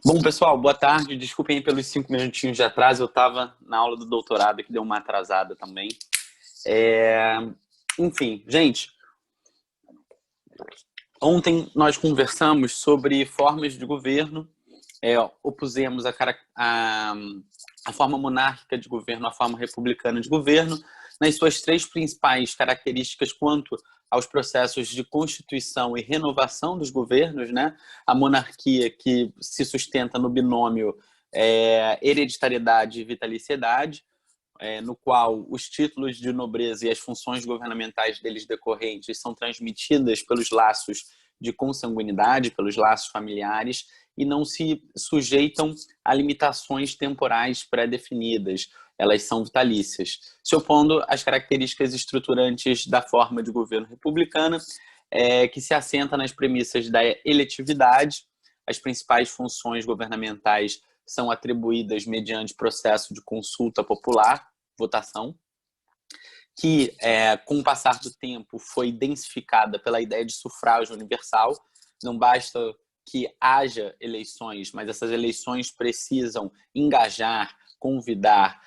Bom, pessoal, boa tarde. Desculpem aí pelos 5 minutinhos de atraso. Eu estava na aula do doutorado que deu uma atrasada também. Enfim, gente, ontem nós conversamos sobre formas de governo, opusemos a forma monárquica de governo à forma republicana de governo, nas suas três principais características quanto aos processos de constituição e renovação dos governos, né? A monarquia que se sustenta no binômio hereditariedade e vitaliciedade, no qual os títulos de nobreza e as funções governamentais deles decorrentes são transmitidas pelos laços de consanguinidade, pelos laços familiares, e não se sujeitam a limitações temporais pré-definidas. Elas são vitalícias, se opondo às características estruturantes da forma de governo republicana, que se assenta nas premissas da eletividade. As principais funções governamentais são atribuídas mediante processo de consulta popular, votação, que, com o passar do tempo, foi densificada pela ideia de sufrágio universal. Não basta que haja eleições, mas essas eleições precisam engajar, convidar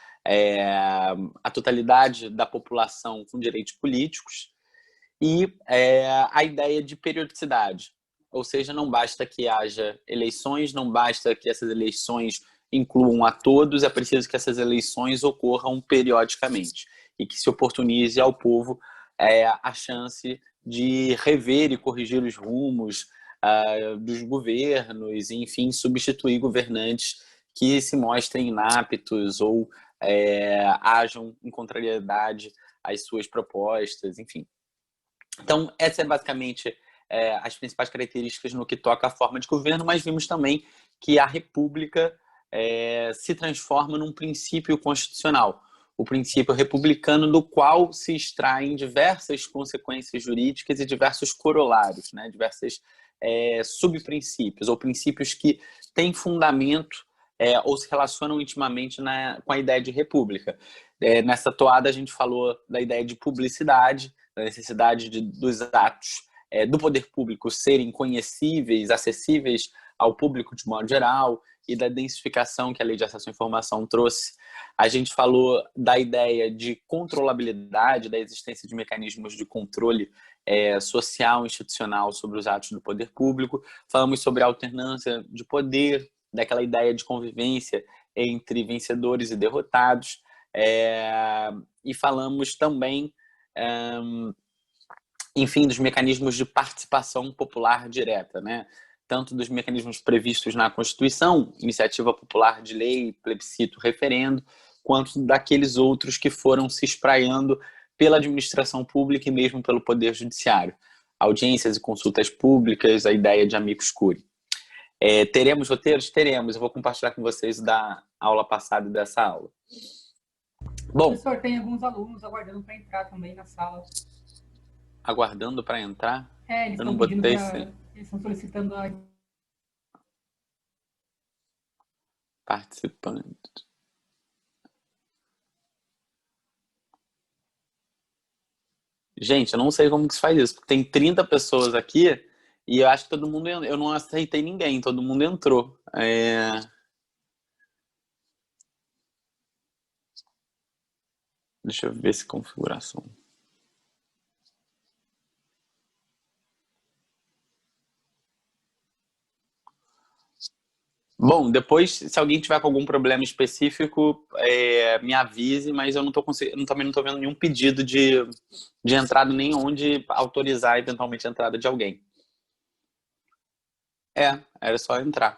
a totalidade da população com direitos políticos. E a ideia de periodicidade, ou seja, não basta que haja eleições, não basta que essas eleições incluam a todos, é preciso que essas eleições ocorram periodicamente e que se oportunize ao povo a chance de rever e corrigir os rumos dos governos, e, enfim, substituir governantes que se mostrem inaptos ou hajam em contrariedade às suas propostas, enfim. Então, essa é basicamente as principais características no que toca à forma de governo, mas vimos também que a república se transforma num princípio constitucional, o princípio republicano, do qual se extraem diversas consequências jurídicas e diversos corolários, né? Diversas subprincípios ou princípios que têm fundamento ou se relacionam intimamente com a ideia de república. Nessa toada a gente falou da ideia de publicidade, da necessidade dos atos do poder público serem conhecíveis, acessíveis ao público de modo geral, e da densificação que a Lei de Acesso à Informação trouxe. A gente falou da ideia de controlabilidade, da existência de mecanismos de controle social, institucional sobre os atos do poder público. Falamos sobre a alternância de poder, daquela ideia de convivência entre vencedores e derrotados. E falamos também, enfim, dos mecanismos de participação popular direta, né? Tanto dos mecanismos previstos na Constituição, iniciativa popular de lei, plebiscito, referendo, quanto daqueles outros que foram se espraiando pela administração pública e mesmo pelo Poder Judiciário. Audiências e consultas públicas, a ideia de amicus curiae. Teremos roteiros? Teremos. Eu vou compartilhar com vocês da aula passada e dessa aula. Bom, professor, tem alguns alunos aguardando para entrar também na sala. Aguardando para entrar? Eles Eu não estão pedindo botei eles estão solicitando a... participante. Gente, eu não sei como que se faz isso, porque tem 30 pessoas aqui e eu acho que todo mundo... Eu não aceitei ninguém, todo mundo entrou. Deixa eu ver se configuração. Bom, depois, se alguém tiver com algum problema específico, me avise, mas eu não tô também não estou vendo nenhum pedido de entrada, nem onde autorizar eventualmente a entrada de alguém. Era só entrar.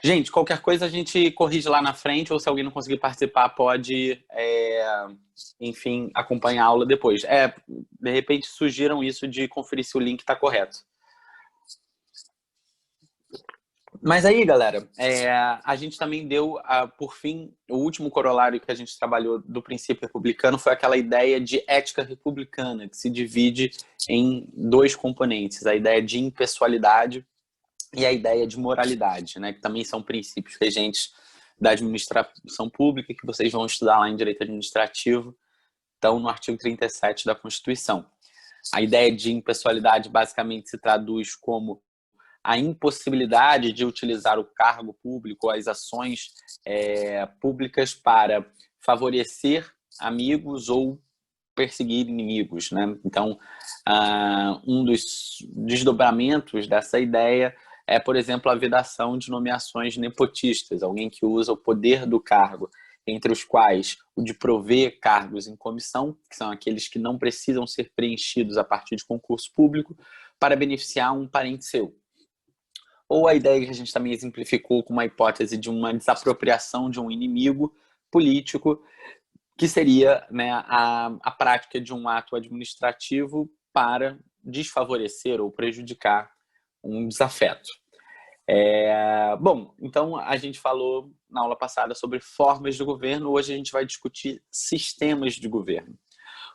Gente, qualquer coisa a gente corrige lá na frente, ou se alguém não conseguir participar, pode, enfim, acompanhar a aula depois. De repente sugiram isso de conferir se o link está correto. Mas aí, galera, a gente também deu, por fim, o último corolário que a gente trabalhou do princípio republicano foi aquela ideia de ética republicana, que se divide em dois componentes, a ideia de impessoalidade e a ideia de moralidade, né, que também são princípios regentes da administração pública, que vocês vão estudar lá em Direito Administrativo, então no artigo 37 da Constituição. A ideia de impessoalidade basicamente se traduz como a impossibilidade de utilizar o cargo público, as ações públicas para favorecer amigos ou perseguir inimigos, né? Então, um dos desdobramentos dessa ideia é, por exemplo, a vedação de nomeações nepotistas, alguém que usa o poder do cargo, entre os quais o de prover cargos em comissão, que são aqueles que não precisam ser preenchidos a partir de concurso público, para beneficiar um parente seu. Ou a ideia que a gente também exemplificou com uma hipótese de uma desapropriação de um inimigo político, que seria, né, a prática de um ato administrativo para desfavorecer ou prejudicar um desafeto. Bom, então a gente falou na aula passada sobre formas de governo, hoje a gente vai discutir sistemas de governo.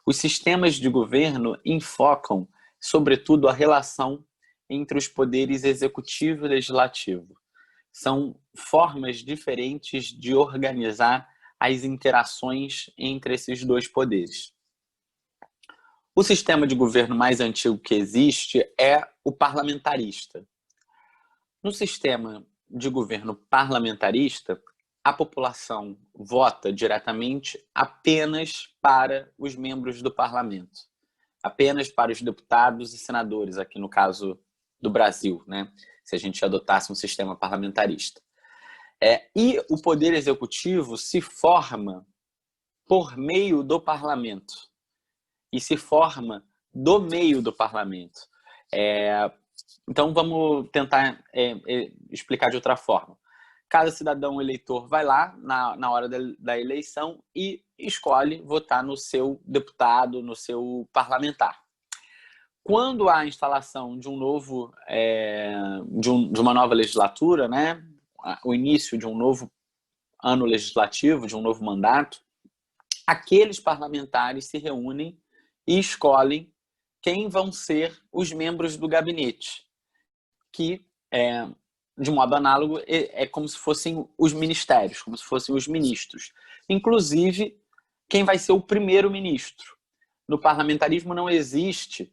Os sistemas de governo enfocam, sobretudo, a relação entre os poderes executivo e legislativo. São formas diferentes de organizar as interações entre esses dois poderes. O sistema de governo mais antigo que existe é o parlamentarista. No sistema de governo parlamentarista, a população vota diretamente apenas para os membros do parlamento, apenas para os deputados e senadores, aqui no caso do Brasil, né? Se a gente adotasse um sistema parlamentarista. E o poder executivo se forma por meio do parlamento e se forma do meio do parlamento. Então, vamos tentar explicar de outra forma. Cada cidadão eleitor vai lá na hora da eleição e escolhe votar no seu deputado, no seu parlamentar. Quando há a instalação de de uma nova legislatura, né, o início de um novo ano legislativo, de um novo mandato, aqueles parlamentares se reúnem e escolhem quem vão ser os membros do gabinete, que, de modo análogo, é como se fossem os ministérios, como se fossem os ministros. Inclusive, quem vai ser o primeiro-ministro. No parlamentarismo não existe,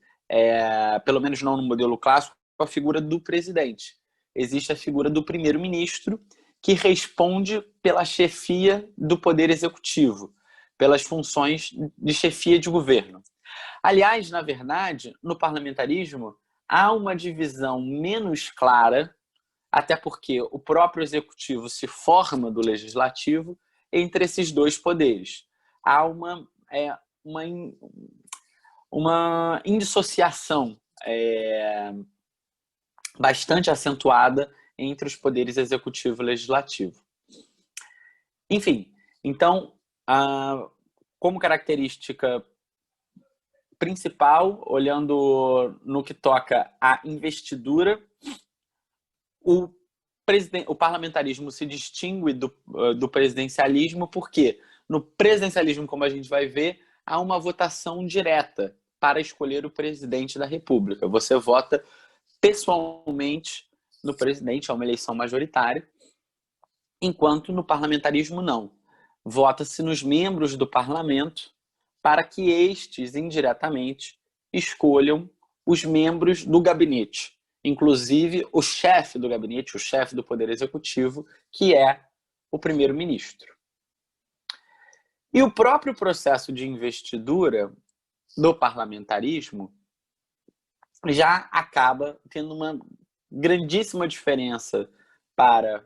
pelo menos não no modelo clássico, a figura do presidente. Existe a figura do primeiro-ministro, que responde pela chefia do poder executivo, pelas funções de chefia de governo. Aliás, na verdade, no parlamentarismo, há uma divisão menos clara, até porque o próprio executivo se forma do legislativo, entre esses dois poderes. Há uma indissociação bastante acentuada entre os poderes executivo e legislativo. Enfim, então, como característica principal, olhando no que toca à investidura, o parlamentarismo se distingue do presidencialismo porque no presidencialismo, como a gente vai ver, há uma votação direta para escolher o presidente da República. Você vota pessoalmente no presidente, é uma eleição majoritária, enquanto no parlamentarismo não. Vota-se nos membros do parlamento para que estes, indiretamente, escolham os membros do gabinete, inclusive o chefe do gabinete, o chefe do Poder Executivo, que é o primeiro-ministro. E o próprio processo de investidura do parlamentarismo já acaba tendo uma grandíssima diferença para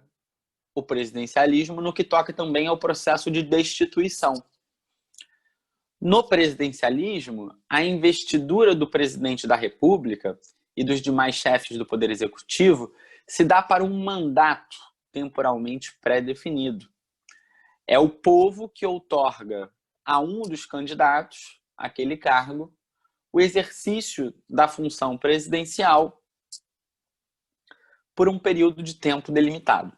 o presidencialismo no que toca também ao processo de destituição. No presidencialismo, a investidura do presidente da República e dos demais chefes do Poder Executivo se dá para um mandato temporalmente pré-definido. É o povo que outorga a um dos candidatos àquele cargo o exercício da função presidencial por um período de tempo delimitado.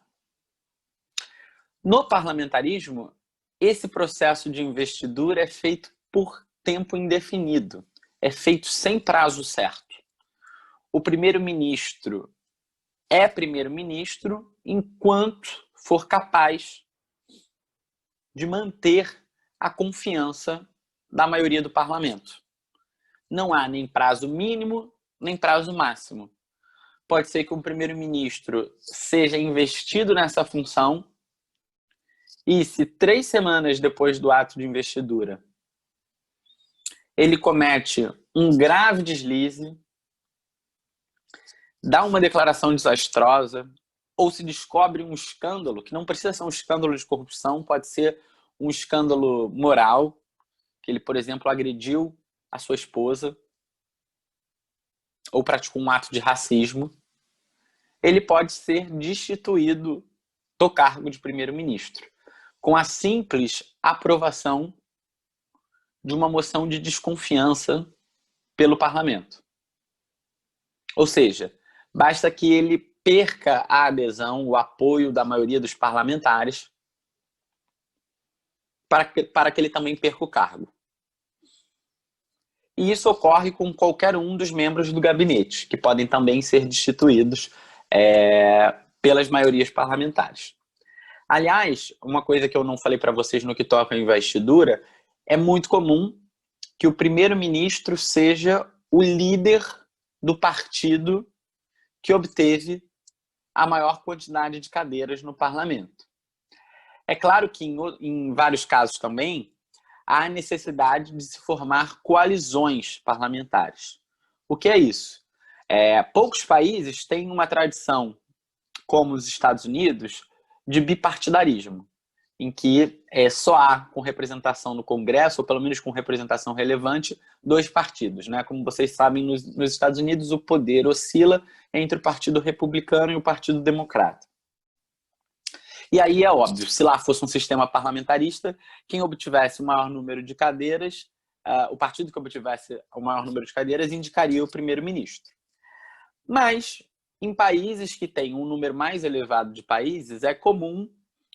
No parlamentarismo, esse processo de investidura é feito por tempo indefinido, é feito sem prazo certo. O primeiro-ministro é primeiro-ministro enquanto for capaz de manter a confiança da maioria do parlamento. Não há nem prazo mínimo, nem prazo máximo. pode ser que um primeiro-ministro seja investido nessa função e, se 3 semanas depois do ato de investidura ele comete um grave deslize, dá uma declaração desastrosa, ou se descobre um escândalo, que não precisa ser um escândalo de corrupção, pode ser um escândalo moral, que ele, por exemplo, agrediu a sua esposa ou praticou um ato de racismo, ele pode ser destituído do cargo de primeiro-ministro, com a simples aprovação de uma moção de desconfiança pelo parlamento. Ou seja, basta que ele perca a adesão, o apoio da maioria dos parlamentares para que ele também perca o cargo. E isso ocorre com qualquer um dos membros do gabinete, que podem também ser destituídos pelas maiorias parlamentares. Aliás, uma coisa que eu não falei para vocês no que toca à investidura, é muito comum que o primeiro-ministro seja o líder do partido que obteve a maior quantidade de cadeiras no parlamento. É claro que em vários casos também há necessidade de se formar coalizões parlamentares. O que é isso? Poucos países têm uma tradição, como os Estados Unidos, de bipartidarismo, em que só há com representação no Congresso, ou pelo menos com representação relevante, 2 partidos, né? Como vocês sabem, nos Estados Unidos o poder oscila entre o Partido Republicano e o Partido Democrata. E aí é óbvio, se lá fosse um sistema parlamentarista, quem obtivesse o maior número de cadeiras, o partido que obtivesse o maior número de cadeiras indicaria o primeiro-ministro. Mas em países que têm um número mais elevado de países, é comum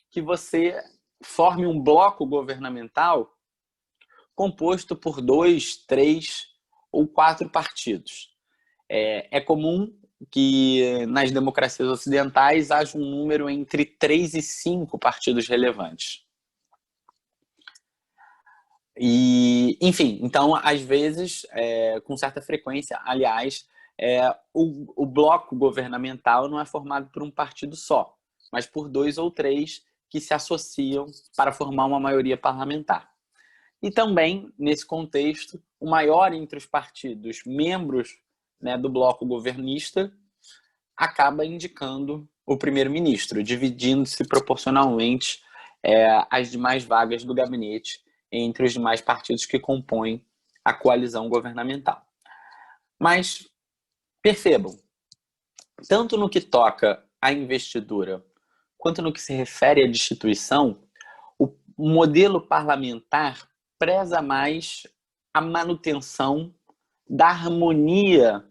que você forme um bloco governamental composto por 2, 3 ou 4 partidos. É comum que nas democracias ocidentais haja um número entre 3 e 5 partidos relevantes. E, enfim, então, às vezes, com certa frequência, aliás, o bloco governamental não é formado por um partido só, mas por 2 ou 3 que se associam para formar uma maioria parlamentar. E também, nesse contexto, o maior entre os partidos membros, né, do bloco governista acaba indicando o primeiro-ministro, dividindo-se proporcionalmente as demais vagas do gabinete entre os demais partidos que compõem a coalizão governamental. Mas percebam, tanto no que toca à investidura quanto no que se refere à destituição, o modelo parlamentar preza mais a manutenção da harmonia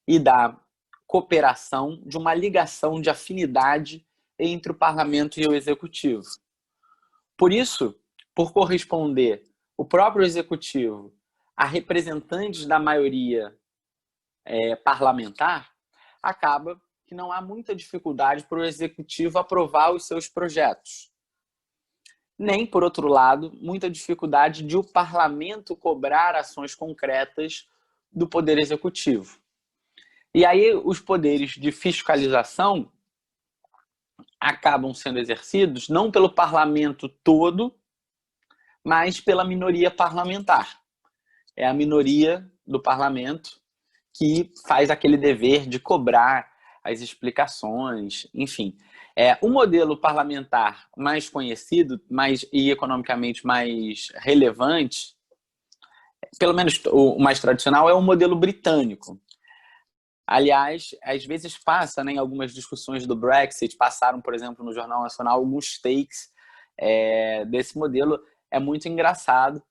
e da cooperação, de uma ligação de afinidade entre o parlamento e o executivo. Por isso, por corresponder o próprio executivo a representantes da maioria parlamentar, acaba que não há muita dificuldade para o executivo aprovar os seus projetos. Nem, por outro lado, muita dificuldade de o parlamento cobrar ações concretas do poder executivo. E aí os poderes de fiscalização acabam sendo exercidos não pelo parlamento todo, mas pela minoria parlamentar. É a minoria do parlamento que faz aquele dever de cobrar as explicações, enfim. O modelo parlamentar mais conhecido e economicamente mais relevante, pelo menos o mais tradicional, é o modelo britânico. Aliás, às vezes passa, né, em algumas discussões do Brexit, passaram, por exemplo, no Jornal Nacional, alguns takes desse modelo. É muito engraçado.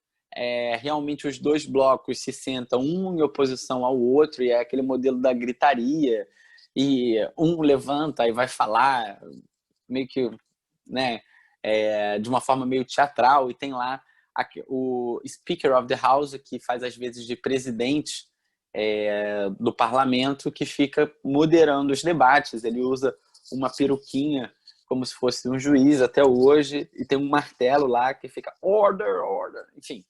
Realmente os 2 blocos se sentam um em oposição ao outro, e é aquele modelo da gritaria, e um levanta e vai falar meio que, né, de uma forma meio teatral, e tem lá o Speaker of the House, que faz às vezes de presidente do parlamento, que fica moderando os debates. Ele usa uma peruquinha como se fosse um juiz até hoje, e tem um martelo lá que fica order, order, enfim.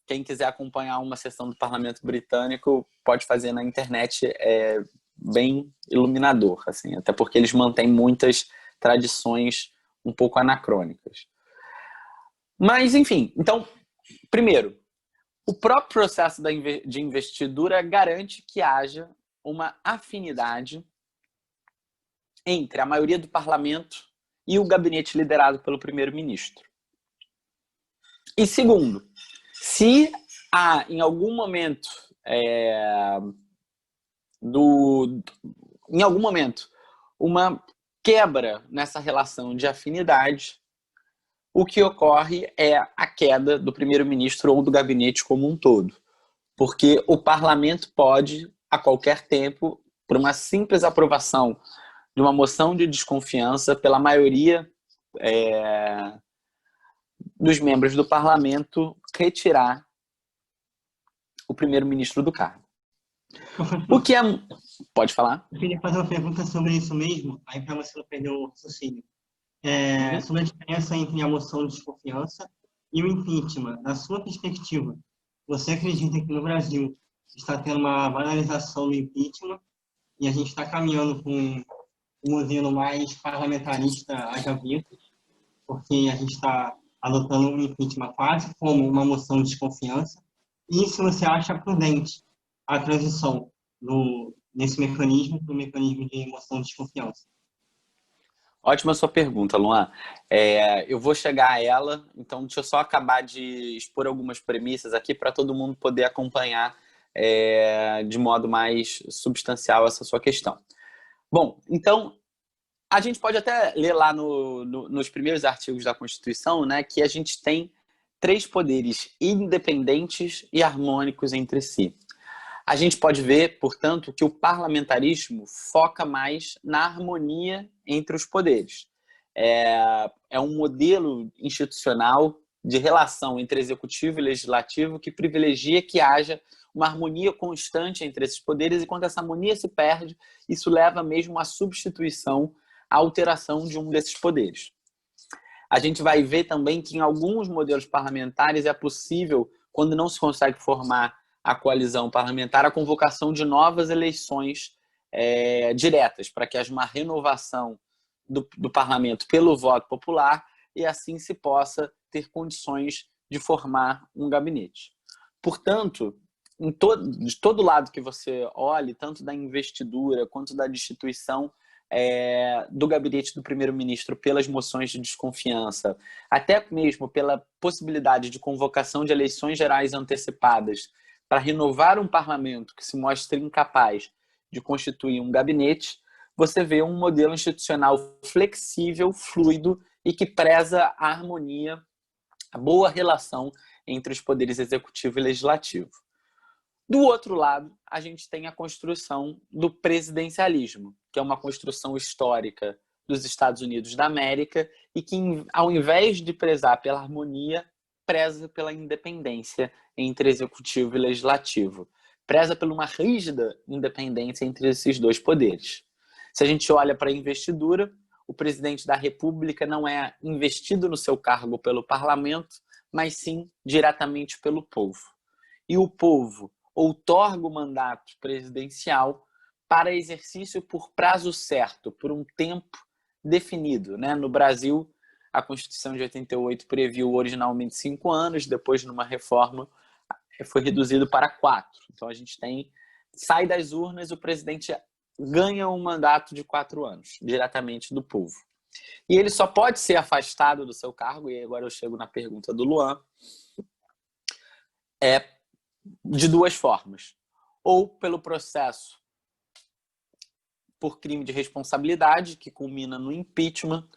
quem quiser acompanhar uma sessão do Parlamento Britânico pode fazer na internet, é bem iluminador, assim, até porque eles mantêm muitas tradições um pouco anacrônicas. Mas, enfim, então, primeiro, o próprio processo de investidura garante que haja uma afinidade entre a maioria do parlamento e o gabinete liderado pelo primeiro-ministro. E segundo, se há em algum momento uma quebra nessa relação de afinidade, o que ocorre é a queda do primeiro-ministro ou do gabinete como um todo. Porque o parlamento pode, a qualquer tempo, por uma simples aprovação de uma moção de desconfiança pela maioria dos membros do parlamento, retirar o primeiro-ministro do cargo. O que é... Pode falar? Eu queria fazer uma pergunta sobre isso mesmo, aí para você não perder o raciocínio. Sobre a diferença entre a moção de desconfiança e o impeachment. Na sua perspectiva, você acredita que no Brasil está tendo uma banalização do impeachment e a gente está caminhando com um modelo mais parlamentarista, haja vista, porque a gente está adotando um impeachment quase como uma moção de desconfiança? E se você acha prudente a transição nesse mecanismo para o mecanismo de moção de desconfiança? Ótima sua pergunta, Luan. Eu vou chegar a ela, então deixa eu só acabar de expor algumas premissas aqui para todo mundo poder acompanhar de modo mais substancial essa sua questão. Bom, então, a gente pode até ler lá nos primeiros artigos da Constituição, né, que a gente tem 3 poderes independentes e harmônicos entre si. A gente pode ver, portanto, que o parlamentarismo foca mais na harmonia entre os poderes. É um modelo institucional de relação entre executivo e legislativo que privilegia que haja uma harmonia constante entre esses poderes, e quando essa harmonia se perde, isso leva mesmo à substituição, à alteração de um desses poderes. A gente vai ver também que em alguns modelos parlamentares é possível, quando não se consegue formar a coalizão parlamentar, a convocação de novas eleições diretas, para que haja uma renovação do parlamento pelo voto popular e assim se possa ter condições de formar um gabinete. Portanto, de todo lado que você olhe, tanto da investidura quanto da destituição do gabinete do primeiro-ministro pelas moções de desconfiança, até mesmo pela possibilidade de convocação de eleições gerais antecipadas para renovar um parlamento que se mostre incapaz de constituir um gabinete, você vê um modelo institucional flexível, fluido e que preza a harmonia, a boa relação entre os poderes executivo e legislativo. Do outro lado, a gente tem a construção do presidencialismo, que é uma construção histórica dos Estados Unidos da América e que, ao invés de prezar pela harmonia, preza pela independência entre executivo e legislativo. Preza por uma rígida independência entre esses 2 poderes. Se a gente olha para a investidura, o presidente da República não é investido no seu cargo pelo parlamento, mas sim diretamente pelo povo. E o povo outorga o mandato presidencial para exercício por prazo certo, por um tempo definido, né? No Brasil, a Constituição de 88 previu originalmente 5 anos, depois, numa reforma, foi reduzido para 4. Então, a gente sai das urnas, o presidente ganha um mandato de 4 anos, diretamente do povo. E ele só pode ser afastado do seu cargo, e agora eu chego na pergunta do Luan, de 2 formas. Ou pelo processo por crime de responsabilidade, que culmina no impeachment,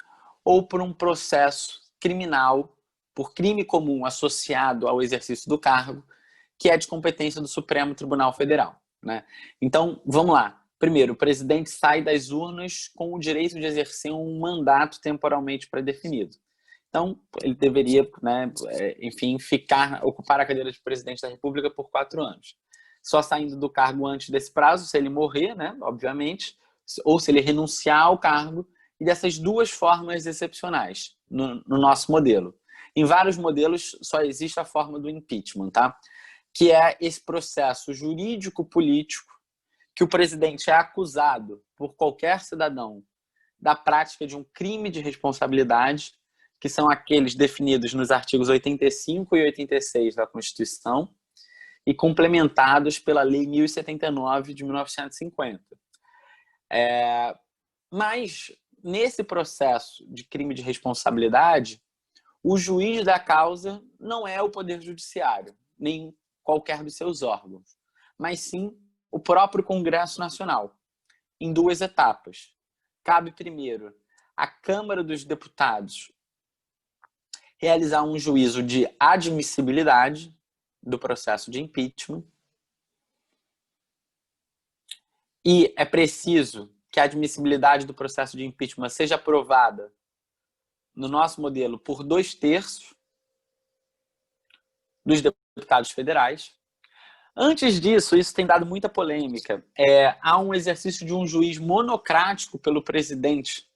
ou por um processo criminal por crime comum associado ao exercício do cargo, que é de competência do Supremo Tribunal Federal, né? Então, vamos lá. Primeiro, o presidente sai das urnas com o direito de exercer um mandato temporalmente pré-definido. Então, ele deveria, né, enfim, ocupar a cadeira de presidente da República por 4 anos. Só saindo do cargo antes desse prazo, se ele morrer, né, obviamente, ou se ele renunciar ao cargo, e dessas 2 formas excepcionais no nosso modelo. Em vários modelos só existe a forma do impeachment, tá? Que é esse processo jurídico-político que o presidente é acusado por qualquer cidadão da prática de um crime de responsabilidade, que são aqueles definidos nos artigos 85 e 86 da Constituição e complementados pela Lei 1079 de 1950. Mas, nesse processo de crime de responsabilidade, o juiz da causa não é o Poder Judiciário, nem qualquer dos seus órgãos, mas sim o próprio Congresso Nacional, em duas etapas. Cabe primeiro à Câmara dos Deputados realizar um juízo de admissibilidade do processo de impeachment e é preciso que a admissibilidade do processo de impeachment seja aprovada, no nosso modelo, por 2/3 dos deputados federais. Antes disso, isso tem dado muita polêmica. Há um exercício de um juiz monocrático pelo presidente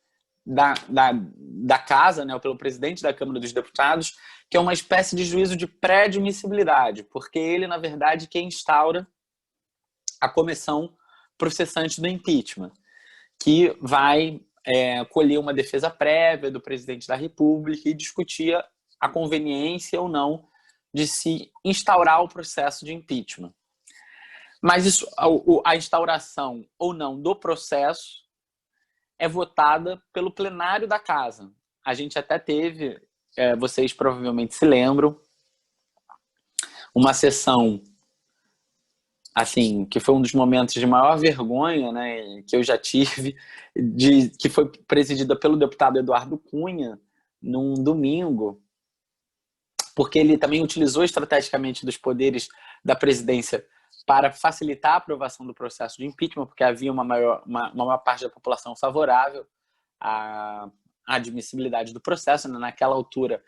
da casa, né, ou pelo presidente da Câmara dos Deputados, que é uma espécie de juízo de pré-admissibilidade, porque ele, na verdade, quem instaura a comissão processante do impeachment, que vai colher uma defesa prévia do presidente da República e discutir a conveniência ou não de se instaurar o processo de impeachment. Mas isso, a instauração ou não do processo é votada pelo plenário da casa. A gente até teve, vocês provavelmente se lembram, uma sessão assim, que foi um dos momentos de maior vergonha, né, que eu já tive, que foi presidida pelo deputado Eduardo Cunha, num domingo, porque ele também utilizou estrategicamente dos poderes da presidência para facilitar a aprovação do processo de impeachment, porque havia uma maior parte da população favorável à admissibilidade do processo. Naquela altura,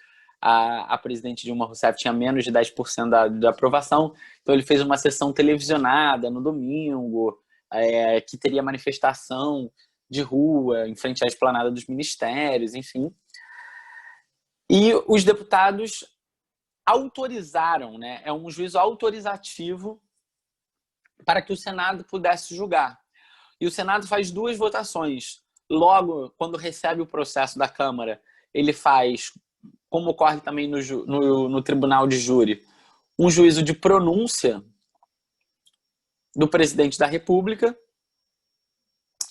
a presidente Dilma Rousseff tinha menos de 10% da aprovação, então ele fez uma sessão televisionada no domingo, que teria manifestação de rua em frente à esplanada dos ministérios, enfim. E os deputados autorizaram, né? É um juízo autorizativo para que o Senado pudesse julgar. E o Senado faz 2 votações. Logo, quando recebe o processo da Câmara, ele faz, como ocorre também no Tribunal de Júri, um juízo de pronúncia do presidente da República,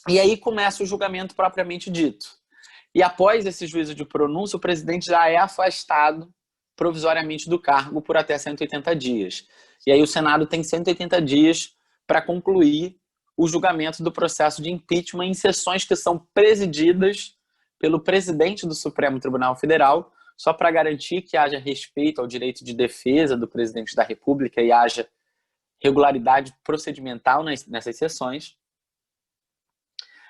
e aí começa o julgamento propriamente dito. E após esse juízo de pronúncia, o presidente já é afastado provisoriamente do cargo por até 180 dias. E aí o Senado tem 180 dias para concluir o julgamento do processo de impeachment em sessões que são presididas pelo presidente do Supremo Tribunal Federal, só para garantir que haja respeito ao direito de defesa do presidente da República e haja regularidade procedimental nessas sessões.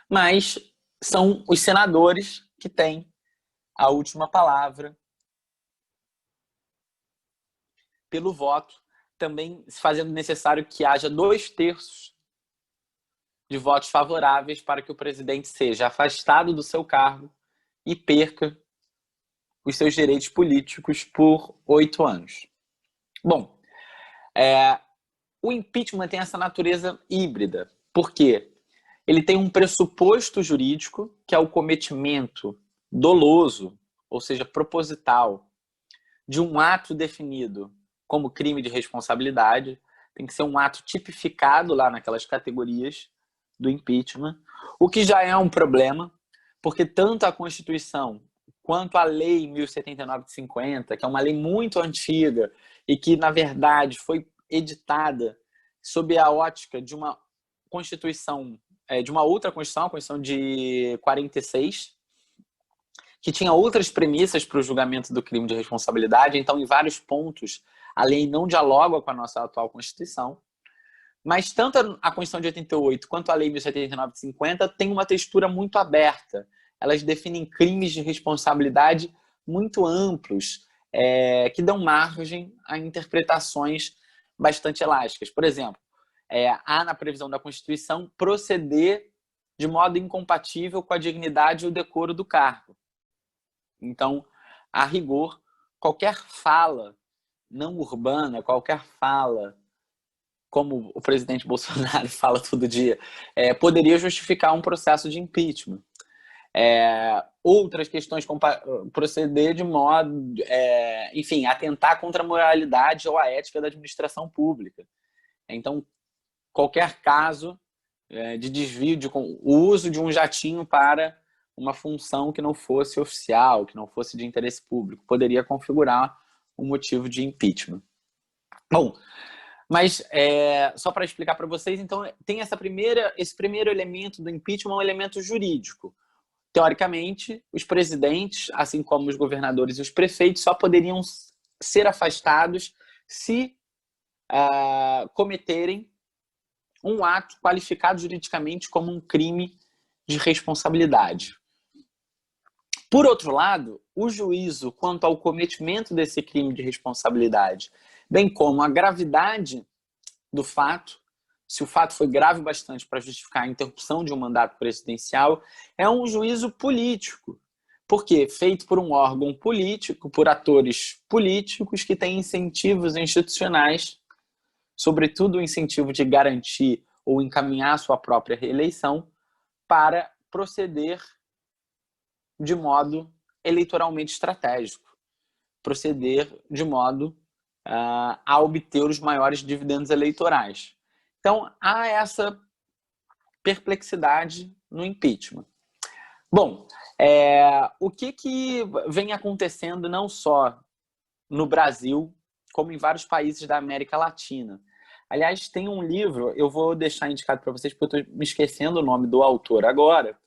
Mas são os senadores que têm a última palavra pelo voto, também fazendo necessário que haja 2/3 de votos favoráveis para que o presidente seja afastado do seu cargo e perca os seus direitos políticos por 8 anos. Bom, o impeachment tem essa natureza híbrida. Por quê? Ele tem um pressuposto jurídico, que é o cometimento doloso, ou seja, proposital, de um ato definido como crime de responsabilidade. Tem que ser um ato tipificado lá naquelas categorias do impeachment, o que já é um problema, porque tanto a Constituição quanto a Lei 1079 de 50, que é uma lei muito antiga e que, na verdade, foi editada sob a ótica de uma Constituição, de uma outra Constituição, a Constituição de 46, que tinha outras premissas para o julgamento do crime de responsabilidade. Então, em vários pontos, a lei não dialoga com a nossa atual Constituição. Mas tanto a Constituição de 88 quanto a Lei 1079 de 50 tem uma textura muito aberta. Elas definem crimes de responsabilidade muito amplos, que dão margem a interpretações bastante elásticas. Por exemplo, há na previsão da Constituição proceder de modo incompatível com a dignidade e o decoro do cargo. Então, a rigor, qualquer fala não urbana, qualquer fala, como o presidente Bolsonaro fala todo dia, poderia justificar um processo de impeachment. Outras questões, proceder de modo, enfim, atentar contra a moralidade ou a ética da administração pública. Então, qualquer caso de desvio, o uso de um jatinho para uma função que não fosse oficial, que não fosse de interesse público, poderia configurar um motivo de impeachment. Bom, mas só para explicar para vocês, então, tem esse primeiro elemento do impeachment, um elemento jurídico. Teoricamente, os presidentes, assim como os governadores e os prefeitos, só poderiam ser afastados se cometerem um ato qualificado juridicamente como um crime de responsabilidade. Por outro lado, o juízo quanto ao cometimento desse crime de responsabilidade, bem como a gravidade do fato, se o fato foi grave bastante para justificar a interrupção de um mandato presidencial, é um juízo político. Por quê? Feito por um órgão político, por atores políticos que têm incentivos institucionais, sobretudo o incentivo de garantir ou encaminhar a sua própria reeleição, para proceder de modo eleitoralmente estratégico, proceder de modo a obter os maiores dividendos eleitorais. Então, há essa perplexidade no impeachment. Bom, o que vem acontecendo não só no Brasil, como em vários países da América Latina? Aliás, tem um livro, eu vou deixar indicado para vocês, porque eu estou me esquecendo o nome do autor agora,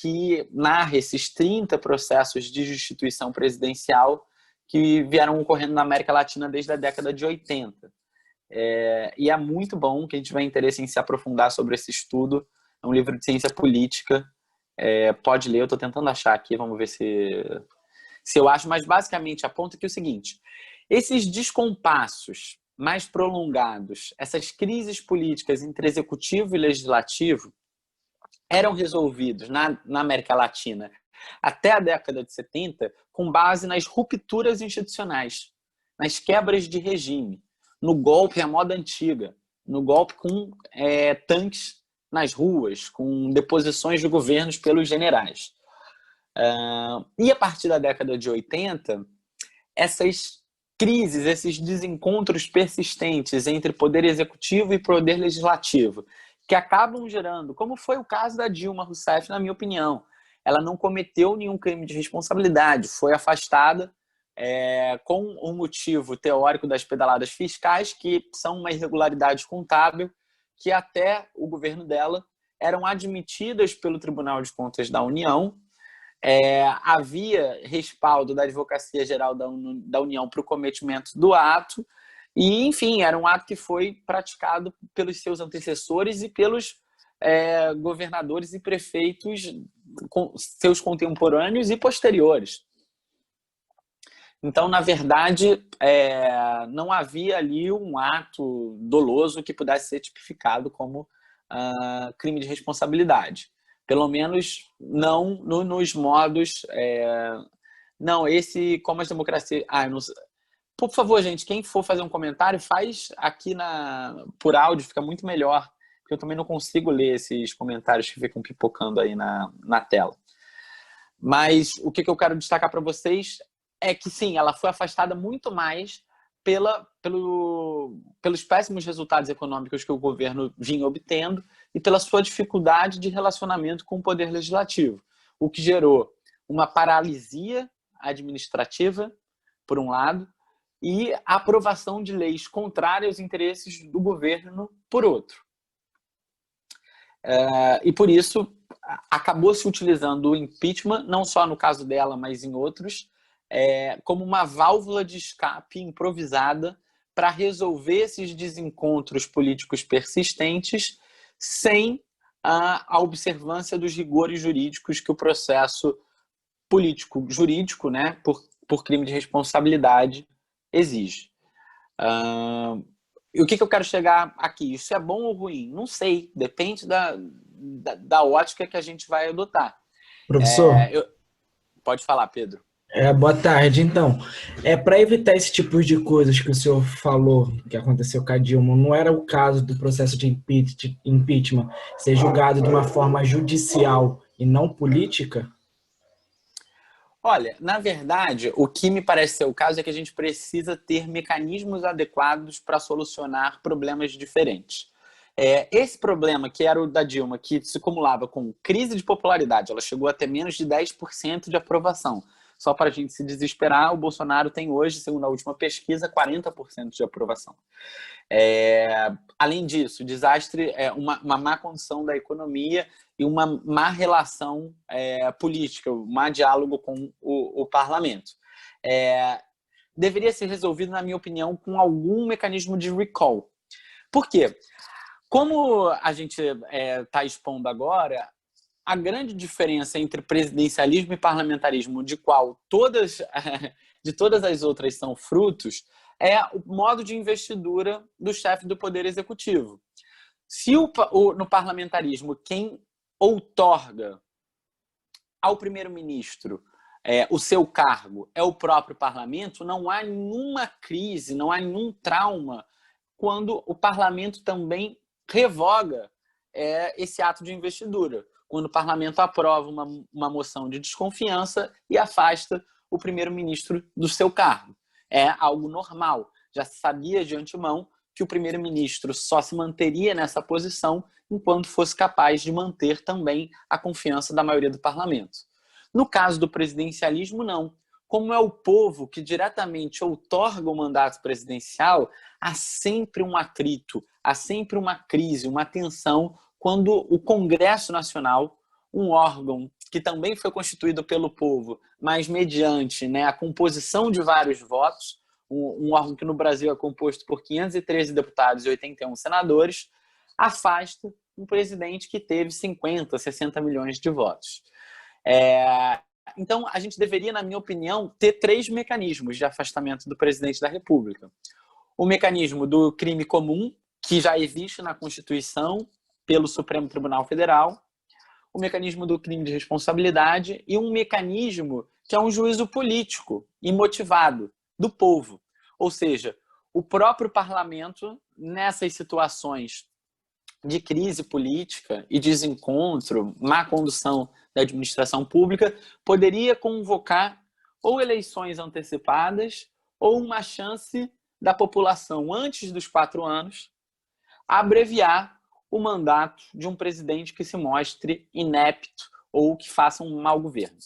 que narra esses 30 processos de destituição presidencial que vieram ocorrendo na América Latina desde a década de 80. E é muito bom, quem tiver interesse em se aprofundar sobre esse estudo, é um livro de ciência política, pode ler, eu estou tentando achar aqui, vamos ver se eu acho, mas basicamente aponta que é o seguinte: esses descompassos mais prolongados, essas crises políticas entre executivo e legislativo, eram resolvidos na América Latina até a década de 70 com base nas rupturas institucionais, nas quebras de regime, no golpe à moda antiga, no golpe com tanques nas ruas, com deposições de governos pelos generais. E a partir da década de 80, essas crises, esses desencontros persistentes entre poder executivo e poder legislativo, que acabam gerando, como foi o caso da Dilma Rousseff, na minha opinião. Ela não cometeu nenhum crime de responsabilidade, foi afastada com o motivo teórico das pedaladas fiscais, que são uma irregularidade contábil, que até o governo dela eram admitidas pelo Tribunal de Contas da União. Havia respaldo da Advocacia Geral da União para o cometimento do ato, e, enfim, era um ato que foi praticado pelos seus antecessores e pelos governadores e prefeitos, seus contemporâneos e posteriores. Então, na verdade, não havia ali um ato doloso que pudesse ser tipificado como crime de responsabilidade. Pelo menos não nos modos... não, esse, como as democracias... Por favor, gente, quem for fazer um comentário, faz aqui por áudio, fica muito melhor, porque eu também não consigo ler esses comentários que ficam pipocando aí na tela. Mas o que eu quero destacar para vocês é que, sim, ela foi afastada muito mais pelos péssimos resultados econômicos que o governo vinha obtendo e pela sua dificuldade de relacionamento com o poder legislativo, o que gerou uma paralisia administrativa, por um lado, e a aprovação de leis contrárias aos interesses do governo, por outro. E por isso acabou se utilizando o impeachment, não só no caso dela, mas em outros, como uma válvula de escape improvisada para resolver esses desencontros políticos persistentes sem a observância dos rigores jurídicos que o processo político-jurídico, né, por crime de responsabilidade, exige. E o que eu quero chegar aqui? Isso é bom ou ruim? Não sei, depende da ótica que a gente vai adotar. Professor? Pode falar, Pedro. Boa tarde. Então, para evitar esse tipo de coisas que o senhor falou que aconteceu com a Dilma, não era o caso do processo de impeachment ser julgado de uma forma judicial e não política? Olha, na verdade, o que me parece ser o caso é que a gente precisa ter mecanismos adequados para solucionar problemas diferentes. Esse problema, que era o da Dilma, que se acumulava com crise de popularidade, ela chegou a ter menos de 10% de aprovação. Só para a gente se desesperar, o Bolsonaro tem hoje, segundo a última pesquisa, 40% de aprovação. Além disso, desastre, uma má condição da economia e uma má relação política, um má diálogo com o parlamento. Deveria ser resolvido, na minha opinião, com algum mecanismo de recall. Por quê? Como a gente está expondo agora, a grande diferença entre presidencialismo e parlamentarismo, de qual de todas as outras são frutos, é o modo de investidura do chefe do Poder Executivo. Se no parlamentarismo quem outorga ao primeiro-ministro o seu cargo é o próprio parlamento, não há nenhuma crise, não há nenhum trauma quando o parlamento também revoga esse ato de investidura, quando o parlamento aprova uma moção de desconfiança e afasta o primeiro-ministro do seu cargo. É algo normal. Já se sabia de antemão que o primeiro-ministro só se manteria nessa posição enquanto fosse capaz de manter também a confiança da maioria do parlamento. No caso do presidencialismo, não. Como é o povo que diretamente outorga o mandato presidencial, há sempre um atrito, há sempre uma crise, uma tensão, quando o Congresso Nacional, um órgão que também foi constituído pelo povo, mas mediante a composição de vários votos, um órgão que no Brasil é composto por 513 deputados e 81 senadores, afasta um presidente que teve 50, 60 milhões de votos. Então, a gente deveria, na minha opinião, ter 3 mecanismos de afastamento do presidente da República. O mecanismo do crime comum, que já existe na Constituição pelo Supremo Tribunal Federal, o mecanismo do crime de responsabilidade e um mecanismo que é um juízo político e motivado do povo. Ou seja, o próprio parlamento, nessas situações de crise política e desencontro, má condução da administração pública, poderia convocar ou eleições antecipadas ou uma chance da população, antes dos 4 anos, abreviar o mandato de um presidente que se mostre inepto ou que faça um mau governo.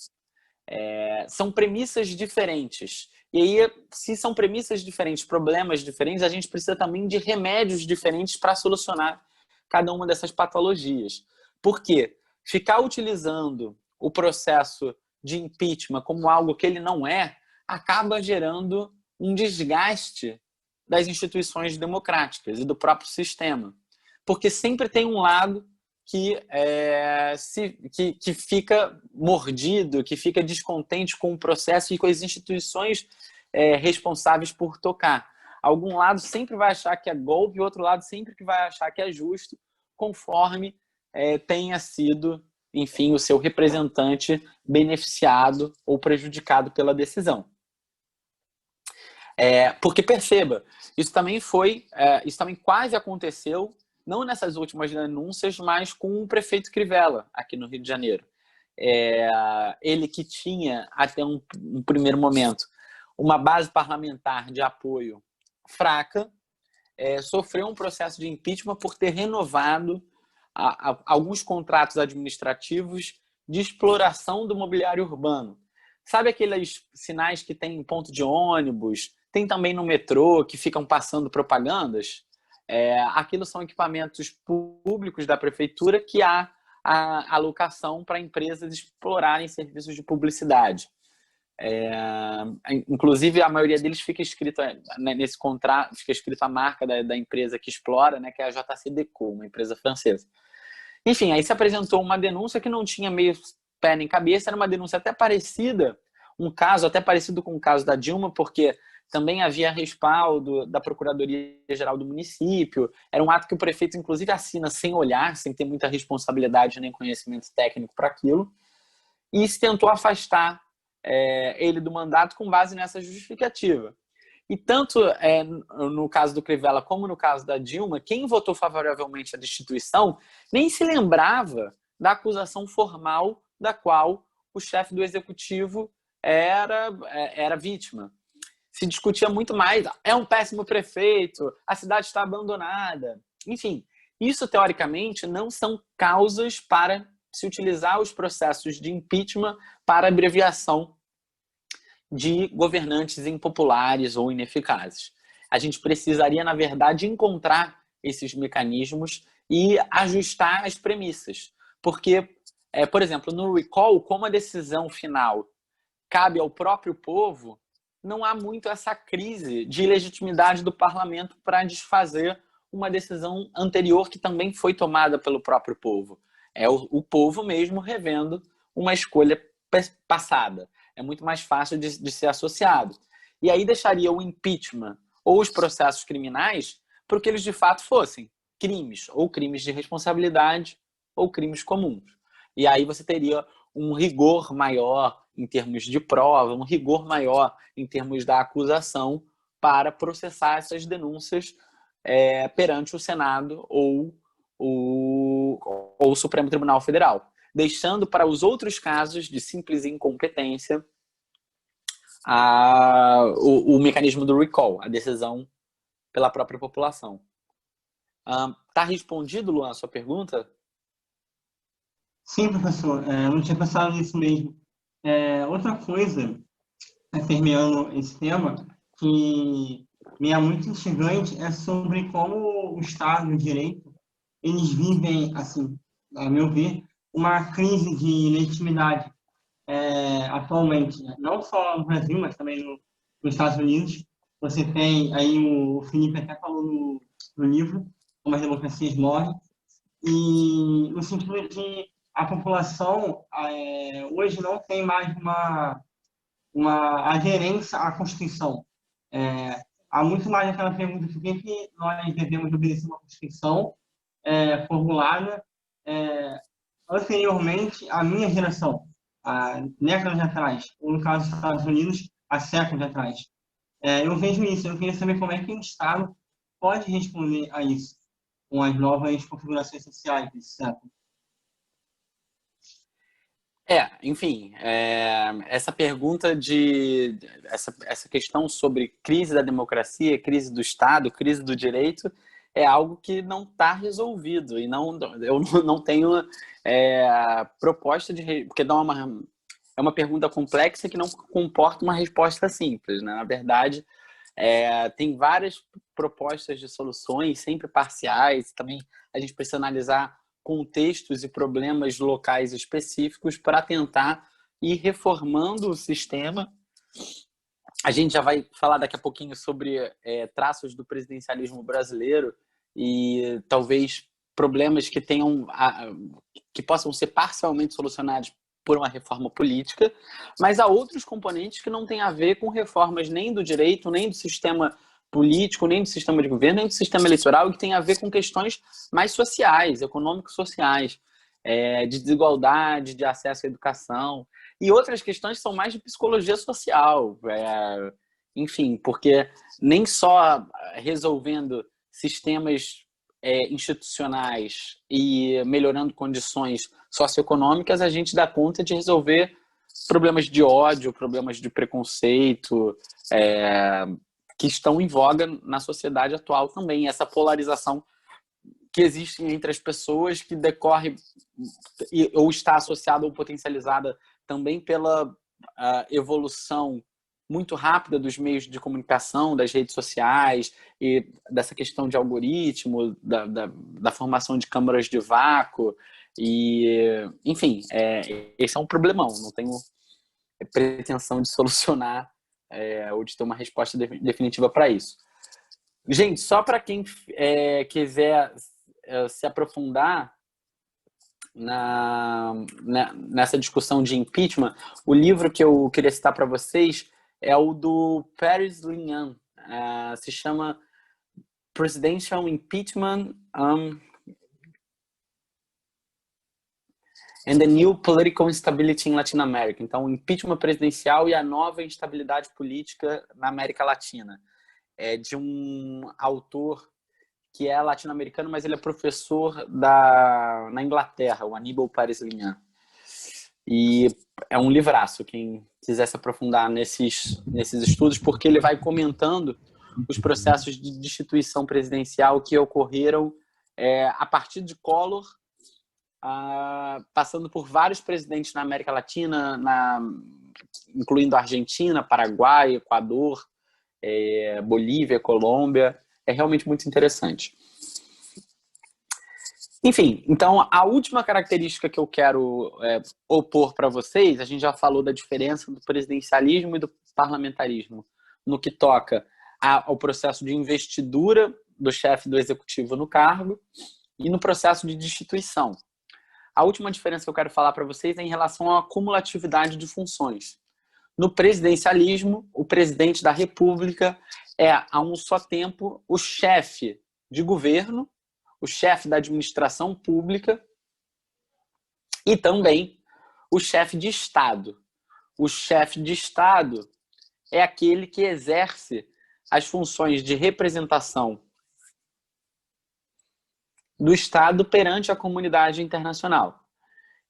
São premissas diferentes. E aí, se são premissas diferentes, problemas diferentes, a gente precisa também de remédios diferentes para solucionar cada uma dessas patologias. Por quê? Ficar utilizando o processo de impeachment como algo que ele não acaba gerando um desgaste das instituições democráticas e do próprio sistema. Porque sempre tem um lado que fica mordido, que fica descontente com o processo e com as instituições responsáveis por tocar. Algum lado sempre vai achar que é golpe e o outro lado sempre que vai achar que é justo, conforme tenha sido, enfim, o seu representante beneficiado ou prejudicado pela decisão. Porque, perceba, isso também quase aconteceu, não nessas últimas denúncias, mas com o prefeito Crivella, aqui no Rio de Janeiro. Ele que tinha, até um primeiro momento, uma base parlamentar de apoio fraca, sofreu um processo de impeachment por ter renovado alguns contratos administrativos de exploração do mobiliário urbano. Sabe aqueles sinais que tem em ponto de ônibus, tem também no metrô, que ficam passando propagandas? Aquilo são equipamentos públicos da prefeitura que há a alocação para empresas explorarem serviços de publicidade. Inclusive, a maioria deles fica escrito nesse contrato, fica escrito a marca da empresa que explora, que é a JCDecaux, uma empresa francesa. Enfim, aí se apresentou uma denúncia que não tinha meio pé nem cabeça, era uma denúncia até parecida, um caso até parecido com o caso da Dilma, porque também havia respaldo da Procuradoria-Geral do município, era um ato que o prefeito, inclusive, assina sem olhar, sem ter muita responsabilidade nem conhecimento técnico para aquilo, e se tentou afastar ele do mandato com base nessa justificativa. E tanto no caso do Crivella como no caso da Dilma, quem votou favoravelmente à destituição nem se lembrava da acusação formal da qual o chefe do executivo era vítima. Se discutia muito mais, é um péssimo prefeito, a cidade está abandonada. Enfim, isso teoricamente não são causas para se utilizar os processos de impeachment para abreviação de governantes impopulares ou ineficazes. A gente precisaria, na verdade, encontrar esses mecanismos e ajustar as premissas. Porque, por exemplo, no recall, como a decisão final cabe ao próprio povo, não há muito essa crise de legitimidade do parlamento para desfazer uma decisão anterior que também foi tomada pelo próprio povo. É o povo mesmo revendo uma escolha passada. É muito mais fácil de ser associado. E aí deixaria o impeachment ou os processos criminais para o que eles de fato fossem crimes, ou crimes de responsabilidade, ou crimes comuns. E aí você teria um rigor maior em termos de prova, um rigor maior em termos da acusação para processar essas denúncias perante o Senado ou o Supremo Tribunal Federal, deixando para os outros casos de simples incompetência o mecanismo do recall, a decisão pela própria população. Tá respondido, Luan, a sua pergunta? Sim, professor. Eu não tinha pensado nisso mesmo. Outra coisa, permeando esse tema, que me é muito instigante, é sobre como o Estado e o direito, eles vivem, assim, a meu ver, uma crise de legitimidade atualmente, né? Não só no Brasil, mas também nos Estados Unidos. Você tem aí, o Felipe até falou no livro, Como as Democracias Morrem, e no sentido de a população hoje não tem mais uma aderência à Constituição. Há muito mais aquela pergunta de por que nós devemos obedecer uma Constituição formulada anteriormente à minha geração, há décadas atrás, ou no caso dos Estados Unidos, há séculos atrás. Eu vejo isso, eu queria saber como é que o Estado pode responder a isso, com as novas configurações sociais desse século. Enfim, essa pergunta essa questão sobre crise da democracia, crise do Estado, crise do direito, é algo que não está resolvido e eu não tenho proposta porque é uma pergunta complexa que não comporta uma resposta simples, né? Na verdade, tem várias propostas de soluções, sempre parciais. Também a gente precisa analisar contextos e problemas locais específicos para tentar ir reformando o sistema. A gente já vai falar daqui a pouquinho sobre traços do presidencialismo brasileiro e talvez problemas que possam ser parcialmente solucionados por uma reforma política, mas há outros componentes que não têm a ver com reformas nem do direito, nem do sistema político, nem do sistema de governo, nem do sistema eleitoral, e que tem a ver com questões mais sociais, econômico-sociais, de desigualdade, de acesso à educação, e outras questões que são mais de psicologia social, enfim, porque nem só resolvendo sistemas institucionais e melhorando condições socioeconômicas a gente dá conta de resolver problemas de ódio, problemas de preconceito, que estão em voga na sociedade atual também. Essa polarização que existe entre as pessoas, que decorre ou está associada ou potencializada também pela evolução muito rápida dos meios de comunicação, das redes sociais e dessa questão de algoritmo, da formação de câmaras de vácuo. E, enfim, esse é um problemão. Não tenho pretensão de solucionar ou de ter uma resposta definitiva para isso. Gente, só para quem quiser se aprofundar nessa discussão de impeachment, o livro que eu queria citar para vocês é o do Paris Linhan, se chama Presidential Impeachment. and the New Political Instability in Latin America. Então, o impeachment presidencial e a nova instabilidade política na América Latina. É de um autor que é latino-americano, mas ele é professor na Inglaterra, o Aníbal Paes Lignan. E é um livraço, quem quiser se aprofundar nesses estudos, porque ele vai comentando os processos de destituição presidencial que ocorreram a partir de Collor, passando por vários presidentes na América Latina, incluindo Argentina, Paraguai, Equador, Bolívia, Colômbia. É realmente muito interessante. Enfim, então a última característica que eu quero opor para vocês, a gente já falou da diferença do presidencialismo e do parlamentarismo no que toca ao processo de investidura do chefe do executivo no cargo e no processo de destituição. A última diferença que eu quero falar para vocês é em relação à acumulatividade de funções. No presidencialismo, o presidente da República é, a um só tempo, o chefe de governo, o chefe da administração pública e também o chefe de Estado. O chefe de Estado é aquele que exerce as funções de representação do Estado perante a comunidade internacional.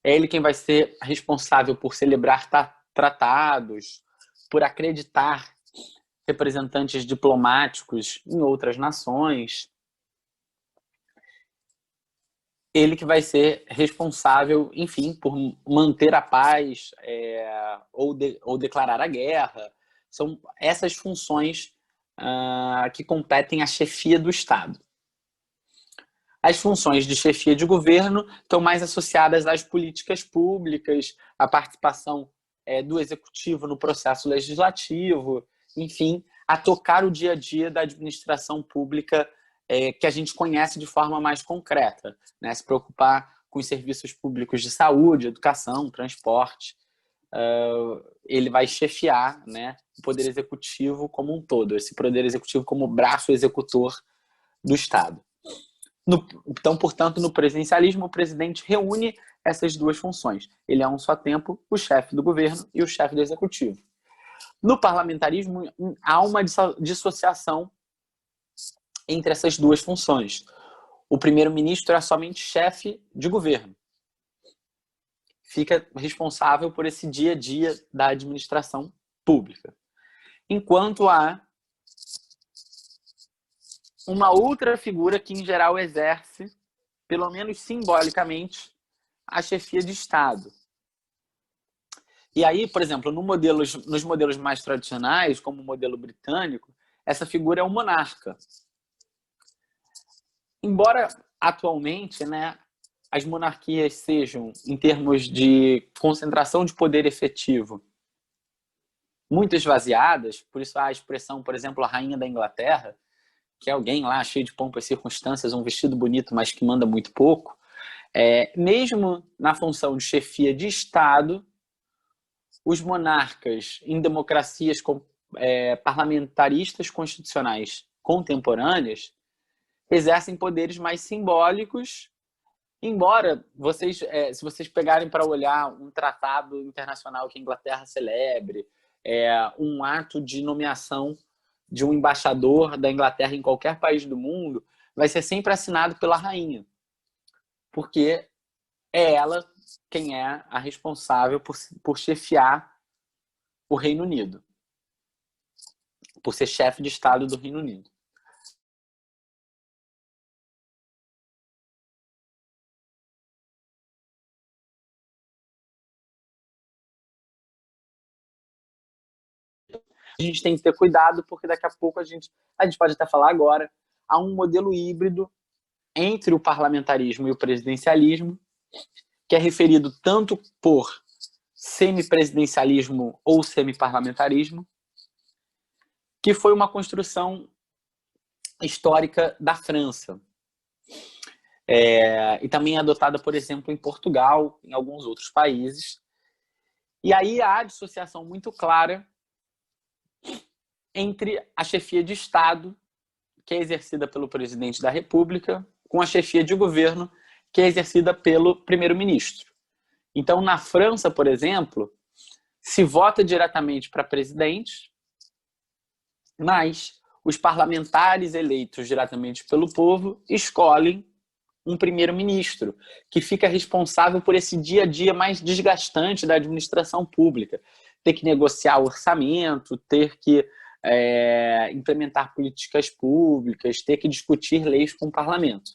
É ele quem vai ser responsável por celebrar tratados, por acreditar representantes diplomáticos em outras nações. Ele que vai ser responsável, enfim, por manter a paz ou declarar a guerra. São essas funções que competem à chefia do Estado. As funções de chefia de governo estão mais associadas às políticas públicas, à participação do executivo no processo legislativo, enfim, a tocar o dia a dia da administração pública que a gente conhece de forma mais concreta, né? Se preocupar com os serviços públicos de saúde, educação, transporte. Ele vai chefiar, né, o poder executivo como um todo, esse poder executivo como braço executor do Estado. Então, portanto, no presidencialismo, o presidente reúne essas duas funções. Ele é a um só tempo o chefe do governo e o chefe do executivo. No parlamentarismo, há uma dissociação entre essas duas funções. O primeiro-ministro é somente chefe de governo. Fica responsável por esse dia a dia da administração pública. Enquanto há uma outra figura que, em geral, exerce, pelo menos simbolicamente, a chefia de Estado. E aí, por exemplo, nos modelos mais tradicionais, como o modelo britânico, essa figura é o monarca. Embora, atualmente, né, as monarquias sejam, em termos de concentração de poder efetivo, muito esvaziadas, por isso há a expressão, por exemplo, a rainha da Inglaterra, que é alguém lá cheio de pompa e circunstâncias, um vestido bonito, mas que manda muito pouco. Mesmo na função de chefia de Estado, os monarcas em democracias parlamentaristas constitucionais contemporâneas exercem poderes mais simbólicos, embora se vocês pegarem para olhar um tratado internacional que a Inglaterra celebre, um ato de nomeação de um embaixador da Inglaterra em qualquer país do mundo, vai ser sempre assinado pela rainha, porque é ela quem é a responsável por chefiar o Reino Unido, por ser chefe de Estado do Reino Unido. A gente tem que ter cuidado, porque daqui a pouco a gente pode até falar agora, há um modelo híbrido entre o parlamentarismo e o presidencialismo, que é referido tanto por semipresidencialismo ou semiparlamentarismo, que foi uma construção histórica da França. E também é adotada, por exemplo, em Portugal, em alguns outros países. E aí há a dissociação muito clara entre a chefia de Estado, que é exercida pelo presidente da República, com a chefia de governo, que é exercida pelo primeiro-ministro. Então, na França, por exemplo, se vota diretamente para presidente, mas os parlamentares eleitos diretamente pelo povo escolhem um primeiro-ministro, que fica responsável por esse dia a dia mais desgastante da administração pública. Ter que negociar orçamento, ter que implementar políticas públicas, ter que discutir leis com o parlamento.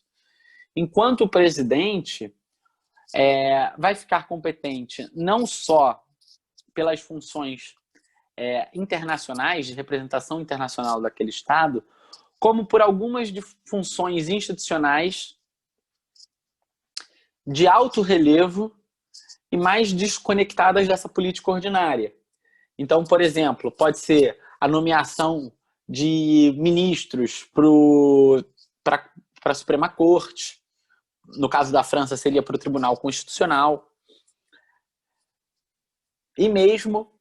Enquanto o presidente vai ficar competente não só pelas funções internacionais, de representação internacional daquele Estado, como por algumas funções institucionais de alto relevo e mais desconectadas dessa política ordinária. Então, por exemplo, pode ser a nomeação de ministros para a Suprema Corte. No caso da França, seria para o Tribunal Constitucional. E mesmo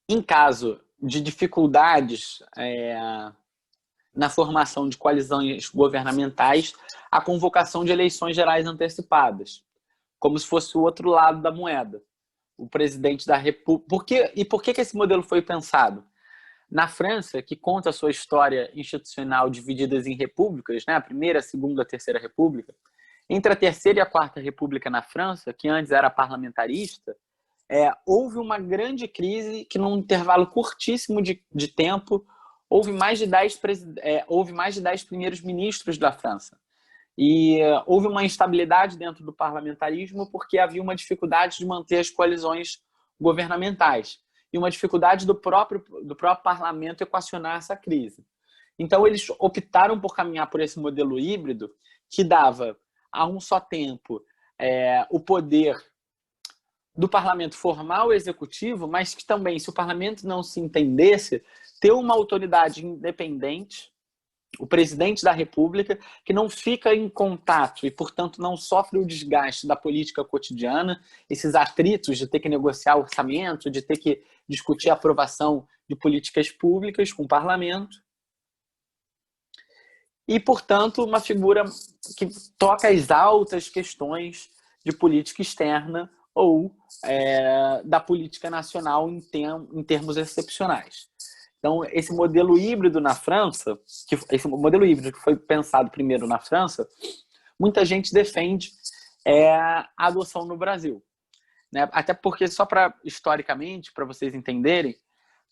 em caso de dificuldades na formação de coalizões governamentais, a convocação de eleições gerais antecipadas, como se fosse o outro lado da moeda. O presidente da República... Por que esse modelo foi pensado? Na França, que conta a sua história institucional divididas em repúblicas, né? A primeira, a segunda, a terceira república, entre a terceira e a quarta república na França, que antes era parlamentarista, houve uma grande crise que, num intervalo curtíssimo de tempo, houve mais de 10 primeiros ministros da França. E houve uma instabilidade dentro do parlamentarismo porque havia uma dificuldade de manter as coalizões governamentais e uma dificuldade do próprio parlamento equacionar essa crise. Então, eles optaram por caminhar por esse modelo híbrido que dava, a um só tempo, o poder do parlamento formal e executivo, mas que também, se o parlamento não se entendesse, ter uma autoridade independente, o presidente da República, que não fica em contato e, portanto, não sofre o desgaste da política cotidiana, esses atritos de ter que negociar orçamento, de ter que discutir a aprovação de políticas públicas com o parlamento. E, portanto, uma figura que toca as altas questões de política externa ou da política nacional em termos excepcionais. Então, esse modelo híbrido na França, esse modelo híbrido que foi pensado primeiro na França, muita gente defende a adoção no Brasil. Né? Até porque, historicamente, para vocês entenderem,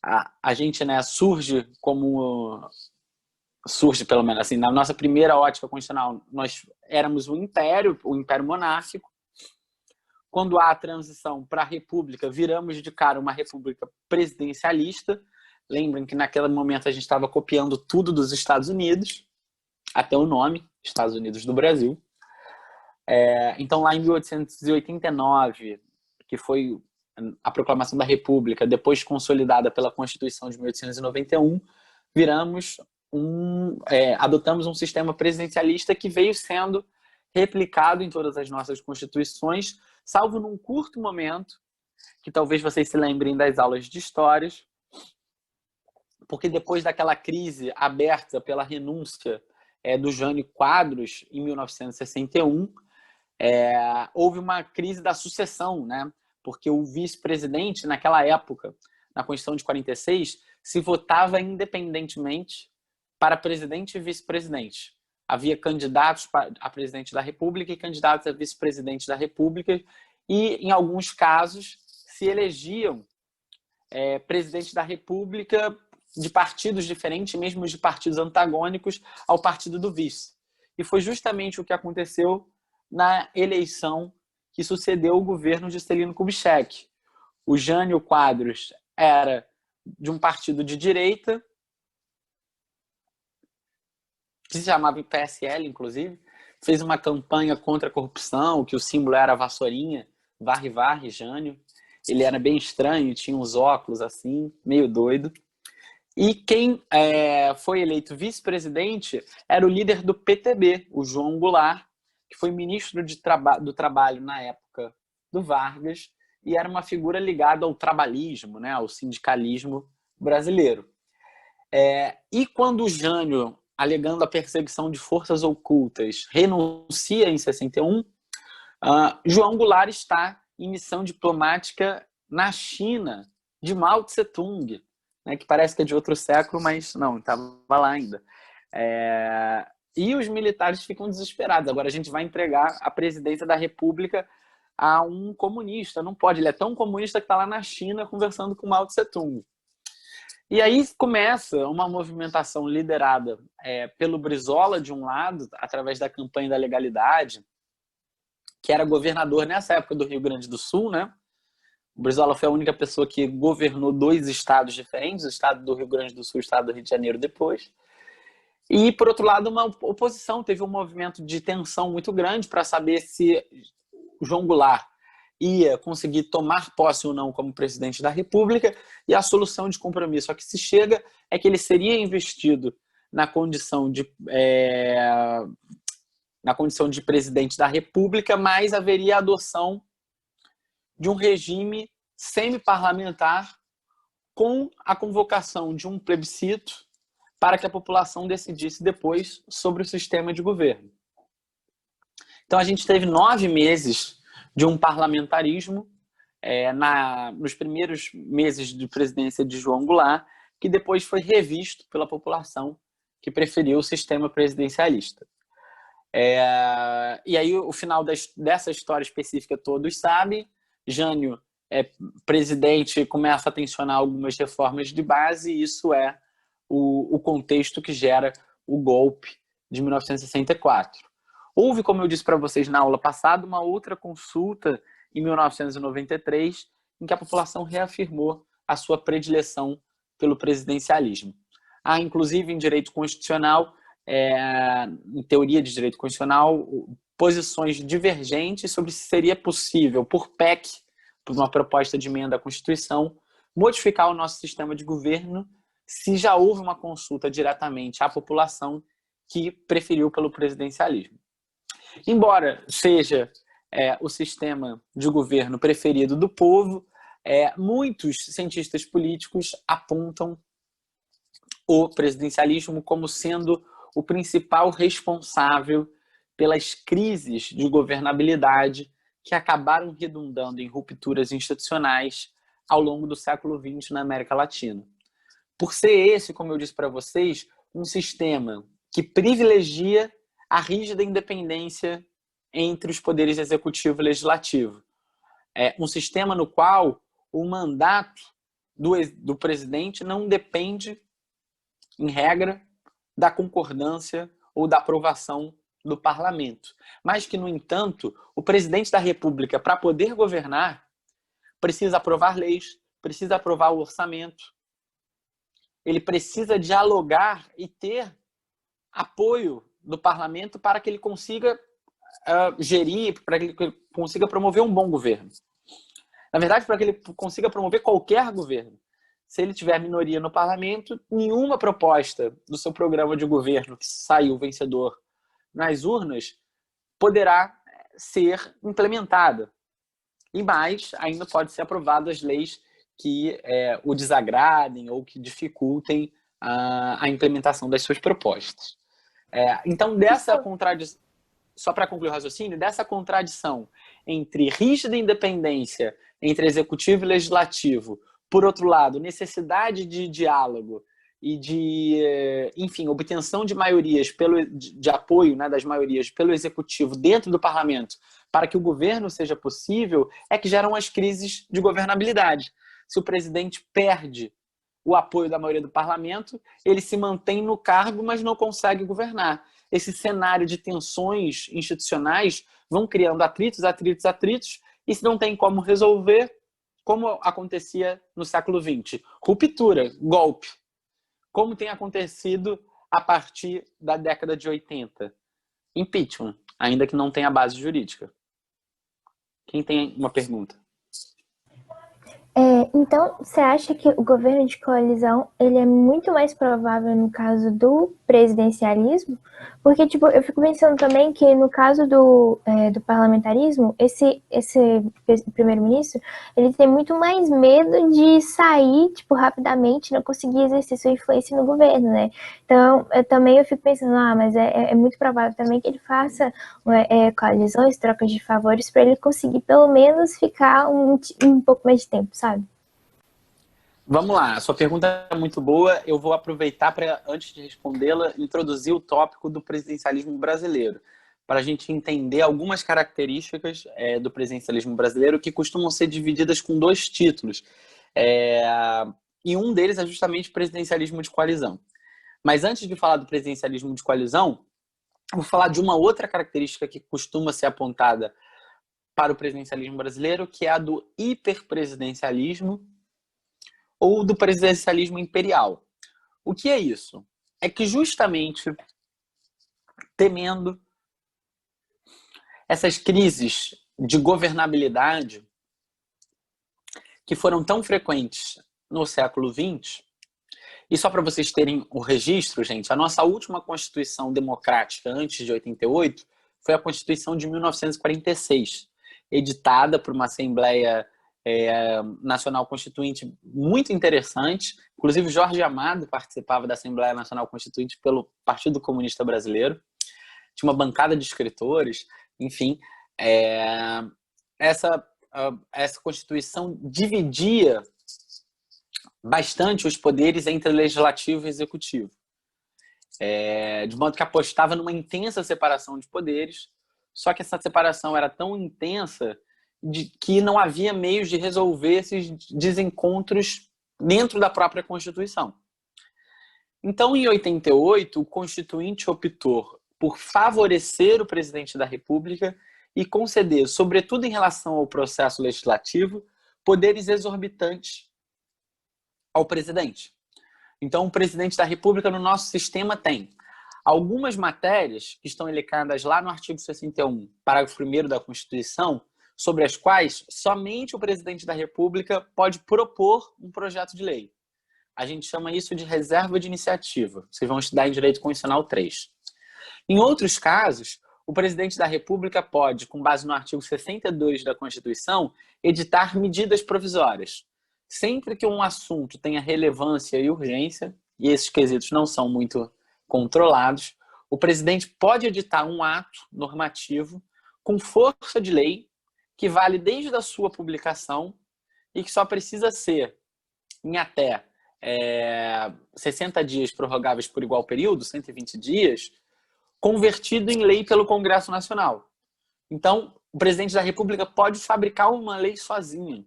a gente, né, surge, pelo menos assim, na nossa primeira ótica constitucional, nós éramos o império monárquico. Quando há a transição para a república, viramos de cara uma república presidencialista. Lembrem que naquele momento a gente estava copiando tudo dos Estados Unidos, até o nome, Estados Unidos do Brasil. Então, lá em 1889, que foi a proclamação da República, depois consolidada pela Constituição de 1891, adotamos um sistema presidencialista que veio sendo replicado em todas as nossas constituições, salvo num curto momento, que talvez vocês se lembrem das aulas de histórias, porque depois daquela crise aberta pela renúncia do Jânio Quadros, em 1961, houve uma crise da sucessão, né? Porque o vice-presidente, naquela época, na Constituição de 46, se votava independentemente para presidente e vice-presidente. Havia candidatos a presidente da República e candidatos a vice-presidente da República, e, em alguns casos, se elegiam presidente da República de partidos diferentes, mesmo de partidos antagônicos ao partido do vice. E foi justamente o que aconteceu na eleição que sucedeu o governo de Juscelino Kubitschek. O Jânio Quadros era de um partido de direita, que se chamava PSL, inclusive, fez uma campanha contra a corrupção, que o símbolo era a vassourinha, varre, varre, Jânio. Ele era bem estranho, tinha uns óculos assim, meio doido. E quem foi eleito vice-presidente era o líder do PTB, o João Goulart, que foi ministro do Trabalho na época do Vargas e era uma figura ligada ao trabalhismo, né, ao sindicalismo brasileiro. E quando o Jânio, alegando a perseguição de forças ocultas, renuncia em 61, João Goulart está em missão diplomática na China, de Mao Tse-tung, né, que parece que é de outro século, mas não, estava lá ainda. E os militares ficam desesperados. Agora a gente vai entregar a presidência da República a um comunista. Não pode, ele é tão comunista que está lá na China conversando com Mao Tse-tung. E aí começa uma movimentação liderada pelo Brizola, de um lado, através da campanha da legalidade, que era governador nessa época do Rio Grande do Sul, né? O Brizola foi a única pessoa que governou 2 estados diferentes, o estado do Rio Grande do Sul e o estado do Rio de Janeiro depois. E, por outro lado, uma oposição. Teve um movimento de tensão muito grande para saber se João Goulart ia conseguir tomar posse ou não como presidente da República, e a solução de compromisso a que se chega é que ele seria investido na condição de presidente da República, mas haveria a adoção de um regime semi-parlamentar com a convocação de um plebiscito para que a população decidisse depois sobre o sistema de governo. Então a gente teve 9 meses de um parlamentarismo nos primeiros meses de presidência de João Goulart, que depois foi revisto pela população que preferiu o sistema presidencialista. E aí o final dessa história específica todos sabem. Jânio presidente, começa a tensionar algumas reformas de base, e isso é o contexto que gera o golpe de 1964. Houve, como eu disse para vocês na aula passada, uma outra consulta em 1993, em que a população reafirmou a sua predileção pelo presidencialismo. Há, inclusive, em direito constitucional, em teoria de direito constitucional, posições divergentes sobre se seria possível, por PEC, por uma proposta de emenda à Constituição, modificar o nosso sistema de governo se já houve uma consulta diretamente à população que preferiu pelo presidencialismo. Embora seja o sistema de governo preferido do povo, muitos cientistas políticos apontam o presidencialismo como sendo o principal responsável pelas crises de governabilidade que acabaram redundando em rupturas institucionais ao longo do século XX na América Latina. Por ser esse, como eu disse para vocês, um sistema que privilegia a rígida independência entre os poderes executivo e legislativo. Um sistema no qual o mandato do presidente não depende, em regra, da concordância ou da aprovação do parlamento. Mas que, no entanto, o presidente da República, para poder governar, precisa aprovar leis, precisa aprovar o orçamento, ele precisa dialogar e ter apoio do parlamento para que ele consiga gerir, para que ele consiga promover um bom governo. Na verdade, para que ele consiga promover qualquer governo. Se ele tiver minoria no parlamento, nenhuma proposta do seu programa de governo que saiu vencedor nas urnas poderá ser implementada. E mais, ainda pode ser aprovadas leis que o desagradem ou que dificultem a implementação das suas propostas. Então, dessa contradição, só para concluir o raciocínio, dessa contradição entre rígida independência entre executivo e legislativo, por outro lado, necessidade de diálogo e de, enfim, obtenção de maiorias, de apoio, né, das maiorias pelo executivo dentro do parlamento para que o governo seja possível, é que geram as crises de governabilidade. Se o presidente perde o apoio da maioria do parlamento, ele se mantém no cargo, mas não consegue governar. Esse cenário de tensões institucionais vão criando atritos, e se não tem como resolver, como acontecia no século XX, ruptura, golpe, como tem acontecido a partir da década de 80, impeachment, ainda que não tenha base jurídica. Quem tem uma pergunta? Então, você acha que o governo de coalizão ele é muito mais provável no caso do presidencialismo, porque, tipo, eu fico pensando também que no caso do parlamentarismo, esse primeiro-ministro, ele tem muito mais medo de sair, tipo, rapidamente, não conseguir exercer sua influência no governo, né? Então, eu fico pensando, mas é muito provável também que ele faça coalizões, trocas de favores, para ele conseguir, pelo menos, ficar um pouco mais de tempo, sabe? Vamos lá, a sua pergunta é muito boa. Eu vou aproveitar para, antes de respondê-la, introduzir o tópico do presidencialismo brasileiro, para a gente entender algumas características do presidencialismo brasileiro que costumam ser divididas com dois títulos. E um deles é justamente presidencialismo de coalizão. Mas antes de falar do presidencialismo de coalizão, eu vou falar de uma outra característica que costuma ser apontada para o presidencialismo brasileiro, que é a do hiperpresidencialismo ou do presidencialismo imperial. O que é isso? É que justamente temendo essas crises de governabilidade que foram tão frequentes no século XX, e só para vocês terem o registro, gente, a nossa última Constituição democrática antes de 88 foi a Constituição de 1946, editada por uma Assembleia Nacional Constituinte muito interessante. Inclusive, Jorge Amado participava da Assembleia Nacional Constituinte pelo Partido Comunista Brasileiro. Tinha uma bancada de escritores. Enfim, essa Constituição dividia bastante os poderes entre legislativo e executivo, de modo que apostava numa intensa separação de poderes, só que essa separação era tão intensa que não havia meios de resolver esses desencontros dentro da própria Constituição. Então, em 88, o Constituinte optou por favorecer o presidente da República e conceder, sobretudo em relação ao processo legislativo, poderes exorbitantes ao presidente. Então, o presidente da República no nosso sistema tem algumas matérias que estão elencadas lá no artigo 61, parágrafo 1º da Constituição, sobre as quais somente o presidente da República pode propor um projeto de lei. A gente chama isso de reserva de iniciativa. Vocês vão estudar em Direito Constitucional 3. Em outros casos, o presidente da República pode, com base no artigo 62 da Constituição, editar medidas provisórias. Sempre que um assunto tenha relevância e urgência, e esses quesitos não são muito controlados, o presidente pode editar um ato normativo com força de lei que vale desde a sua publicação e que só precisa ser em até 60 dias prorrogáveis por igual período, 120 dias, convertido em lei pelo Congresso Nacional. Então, o presidente da República pode fabricar uma lei sozinho,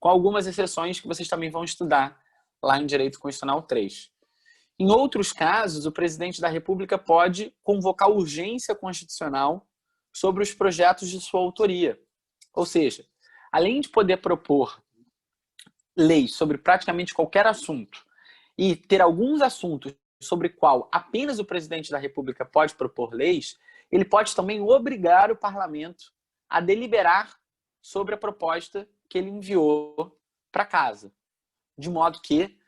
com algumas exceções que vocês também vão estudar lá em Direito Constitucional 3. Em outros casos, o presidente da República pode convocar urgência constitucional sobre os projetos de sua autoria. Ou seja, além de poder propor leis sobre praticamente qualquer assunto e ter alguns assuntos sobre qual apenas o presidente da República pode propor leis, ele pode também obrigar o parlamento a deliberar sobre a proposta que ele enviou para casa. De modo que,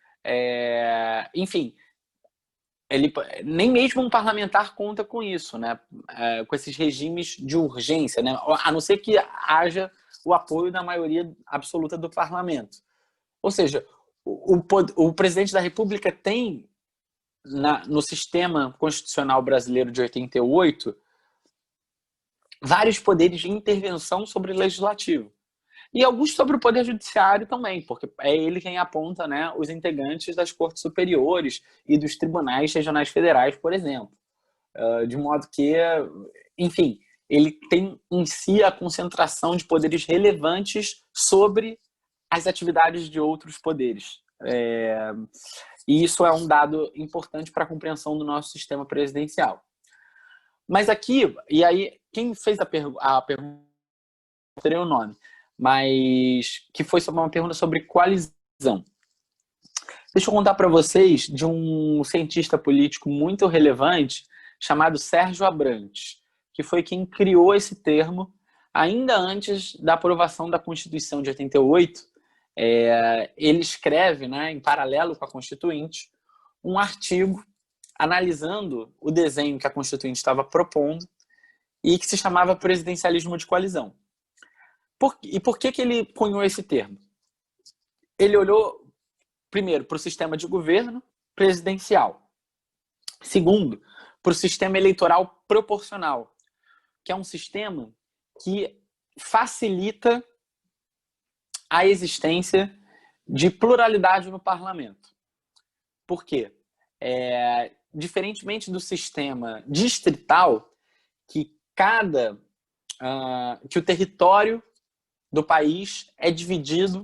enfim, nem mesmo um parlamentar conta com isso, né? Com esses regimes de urgência, né? A não ser que haja o apoio da maioria absoluta do parlamento. Ou seja, o presidente da República tem, no sistema constitucional brasileiro de 88, vários poderes de intervenção sobre o legislativo. E alguns sobre o Poder Judiciário também, porque é ele quem aponta, né, os integrantes das Cortes Superiores e dos Tribunais Regionais Federais, por exemplo. De modo que, enfim, ele tem em si a concentração de poderes relevantes sobre as atividades de outros poderes. E isso é um dado importante para a compreensão do nosso sistema presidencial. Mas aqui, e aí, quem fez a pergunta, teria o nome, mas que foi sobre uma pergunta sobre coalizão. Deixa eu contar para vocês de um cientista político muito relevante chamado Sérgio Abrantes, que foi quem criou esse termo ainda antes da aprovação da Constituição de 88. Ele escreve, né, em paralelo com a Constituinte, um artigo analisando o desenho que a Constituinte estava propondo e que se chamava presidencialismo de coalizão. E por que ele cunhou esse termo? Ele olhou, primeiro, para o sistema de governo presidencial. Segundo, para o sistema eleitoral proporcional, que é um sistema que facilita a existência de pluralidade no parlamento. Por quê? Diferentemente do sistema distrital, que o território do país é dividido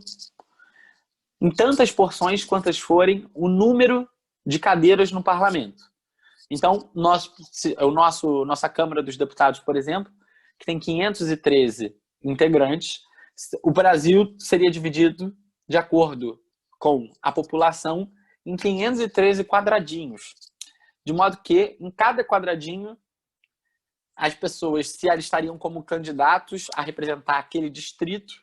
em tantas porções quantas forem o número de cadeiras no parlamento. Então, nossa Câmara dos Deputados, por exemplo, que tem 513 integrantes, o Brasil seria dividido de acordo com a população em 513 quadradinhos. De modo que, em cada quadradinho, as pessoas se alistariam como candidatos a representar aquele distrito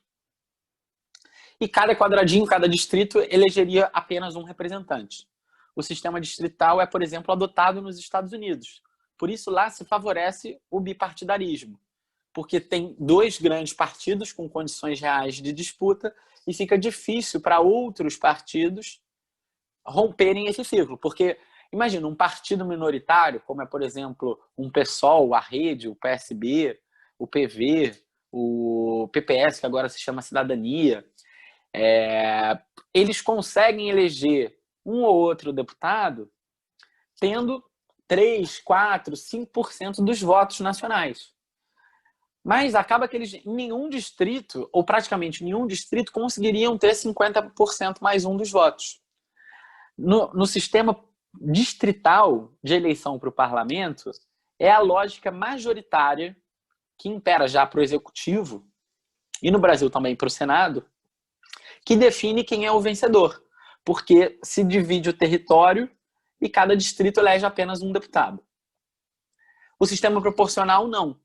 e cada quadradinho, cada distrito, elegeria apenas um representante. O sistema distrital é, por exemplo, adotado nos Estados Unidos. Por isso, lá se favorece o bipartidarismo, porque tem 2 grandes partidos com condições reais de disputa e fica difícil para outros partidos romperem esse ciclo. Porque, imagina, um partido minoritário, como é, por exemplo, um PSOL, a Rede, o PSB, o PV, o PPS, que agora se chama Cidadania, eles conseguem eleger um ou outro deputado tendo 3, 4, 5% dos votos nacionais. Mas acaba que eles, em nenhum distrito, ou praticamente nenhum distrito, conseguiriam ter 50% mais um dos votos. No sistema distrital de eleição para o parlamento, é a lógica majoritária que impera já para o executivo, e no Brasil também para o Senado, que define quem é o vencedor, porque se divide o território e cada distrito elege apenas um deputado. O sistema proporcional, não.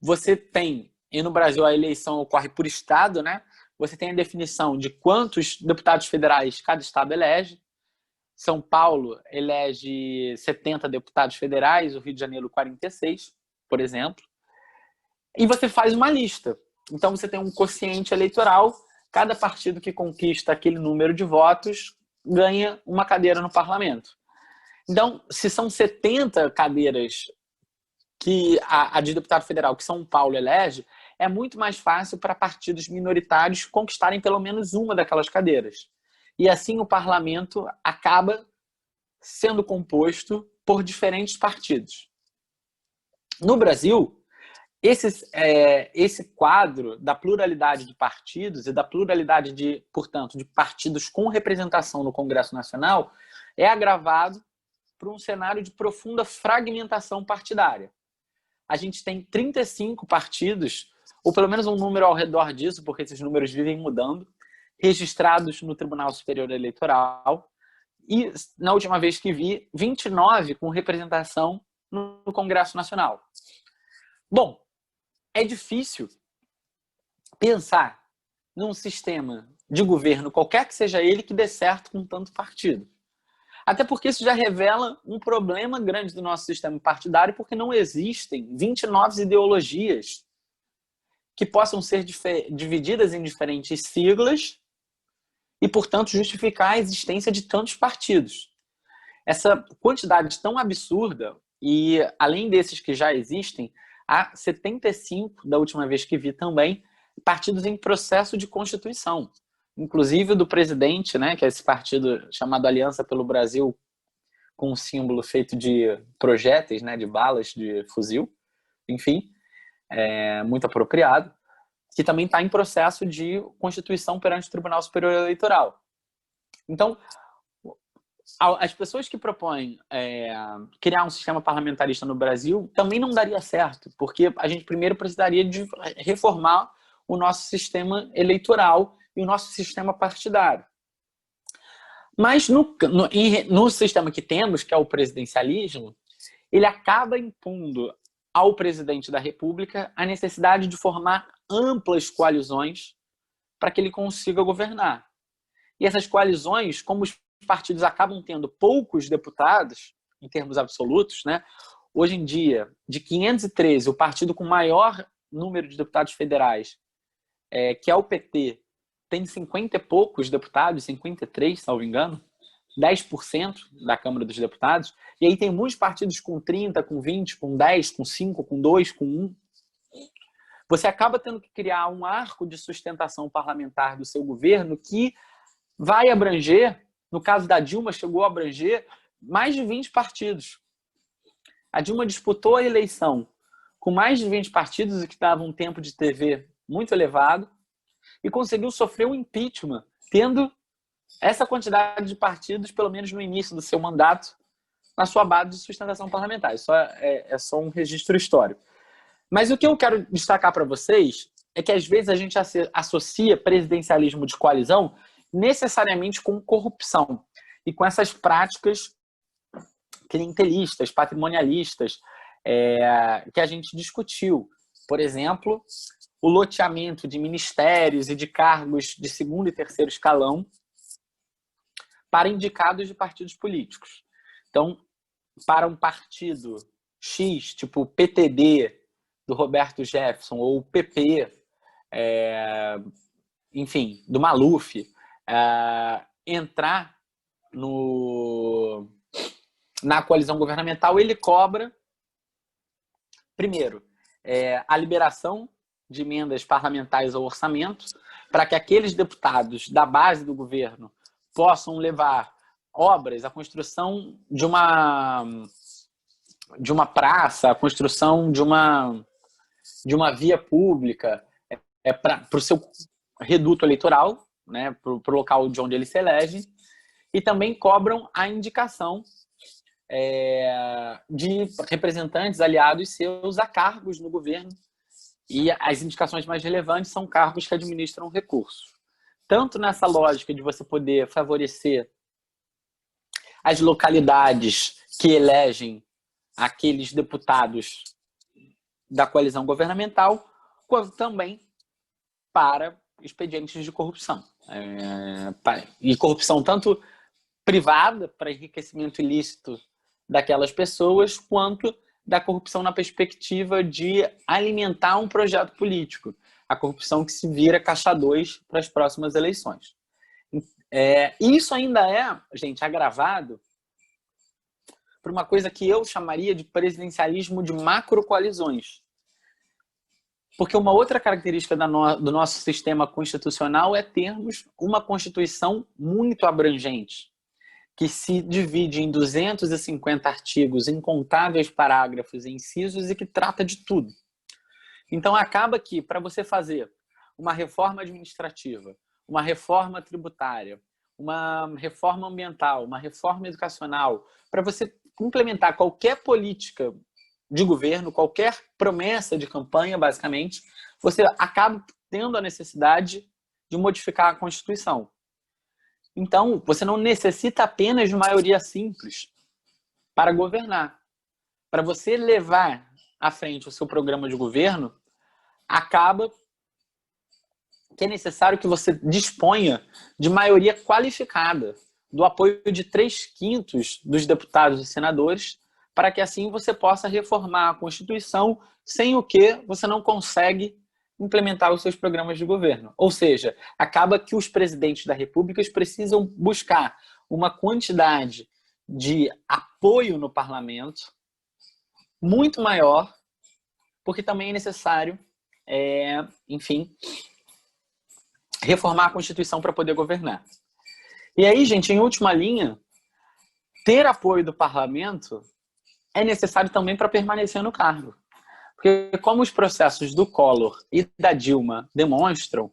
Você tem, e no Brasil a eleição ocorre por estado, né? Você tem a definição de quantos deputados federais cada estado elege. São Paulo elege 70 deputados federais, o Rio de Janeiro 46, por exemplo. E você faz uma lista. Então você tem um quociente eleitoral, cada partido que conquista aquele número de votos ganha uma cadeira no parlamento. Então, se são 70 cadeiras que a de deputado federal que São Paulo elege, é muito mais fácil para partidos minoritários conquistarem pelo menos uma daquelas cadeiras. E assim o parlamento acaba sendo composto por diferentes partidos. No Brasil, esse quadro da pluralidade de partidos e da pluralidade, portanto, de partidos com representação no Congresso Nacional é agravado por um cenário de profunda fragmentação partidária. A gente tem 35 partidos, ou pelo menos um número ao redor disso, porque esses números vivem mudando, registrados no Tribunal Superior Eleitoral, e, na última vez que vi, 29 com representação no Congresso Nacional. Bom, é difícil pensar num sistema de governo, qualquer que seja ele, que dê certo com tanto partido. Até porque isso já revela um problema grande do nosso sistema partidário, porque não existem 29 ideologias que possam ser divididas em diferentes siglas e, portanto, justificar a existência de tantos partidos. Essa quantidade tão absurda, e além desses que já existem, há 75, da última vez que vi também, partidos em processo de constituição. Inclusive do presidente, né, que é esse partido chamado Aliança pelo Brasil, com um símbolo feito de projéteis, né, de balas de fuzil, enfim, muito apropriado, que também está em processo de constituição perante o Tribunal Superior Eleitoral. Então, as pessoas que propõem criar um sistema parlamentarista no Brasil também não daria certo, porque a gente primeiro precisaria de reformar o nosso sistema eleitoral e o nosso sistema partidário. Mas no sistema que temos, que é o presidencialismo, ele acaba impondo ao presidente da República a necessidade de formar amplas coalizões para que ele consiga governar. E essas coalizões, como os partidos acabam tendo poucos deputados, em termos absolutos, né? Hoje em dia, de 513, o partido com maior número de deputados federais, que é o PT, tem 50 e poucos deputados, 53, salvo engano, 10% da Câmara dos Deputados, e aí tem muitos partidos com 30, com 20, com 10, com 5, com 2, com 1. Você acaba tendo que criar um arco de sustentação parlamentar do seu governo que vai abranger, no caso da Dilma, chegou a abranger mais de 20 partidos. A Dilma disputou a eleição com mais de 20 partidos, o que dava um tempo de TV muito elevado, e conseguiu sofrer um impeachment, tendo essa quantidade de partidos, pelo menos no início do seu mandato, na sua base de sustentação parlamentar. Isso é só um registro histórico. Mas o que eu quero destacar para vocês é que, às vezes, a gente associa presidencialismo de coalizão necessariamente com corrupção e com essas práticas clientelistas, patrimonialistas, que a gente discutiu. Por exemplo, o loteamento de ministérios e de cargos de segundo e terceiro escalão para indicados de partidos políticos. Então, para um partido X, tipo o PTD do Roberto Jefferson, ou o PP, enfim, do Maluf, entrar na coalizão governamental, ele cobra, primeiro, a liberação de emendas parlamentares ao orçamento, para que aqueles deputados da base do governo possam levar obras, a construção de uma praça, a construção de uma via pública para o seu reduto eleitoral, né, para o local de onde ele se elege, e também cobram a indicação de representantes aliados seus a cargos no governo, e as indicações mais relevantes são cargos que administram recursos. Tanto nessa lógica de você poder favorecer as localidades que elegem aqueles deputados da coalizão governamental, quanto também para expedientes de corrupção. E corrupção tanto privada, para enriquecimento ilícito daquelas pessoas, quanto da corrupção na perspectiva de alimentar um projeto político. A corrupção que se vira caixa 2 para as próximas eleições. Isso ainda é, gente, agravado por uma coisa que eu chamaria de presidencialismo de macrocoalizões. Porque uma outra característica do nosso sistema constitucional é termos uma Constituição muito abrangente, que se divide em 250 artigos, incontáveis parágrafos e incisos, e que trata de tudo. Então, acaba que, para você fazer uma reforma administrativa, uma reforma tributária, uma reforma ambiental, uma reforma educacional, para você implementar qualquer política de governo, qualquer promessa de campanha, basicamente, você acaba tendo a necessidade de modificar a Constituição. Então, você não necessita apenas de maioria simples para governar. Para você levar à frente o seu programa de governo, acaba que é necessário que você disponha de maioria qualificada, do apoio de 3/5 dos deputados e senadores, para que assim você possa reformar a Constituição, sem o que você não consegue implementar os seus programas de governo. Ou seja, acaba que os presidentes da República precisam buscar uma quantidade de apoio no parlamento muito maior, porque também é necessário, enfim, reformar a Constituição para poder governar. E aí, gente, em última linha, ter apoio do parlamento é necessário também para permanecer no cargo. Porque, como os processos do Collor e da Dilma demonstram,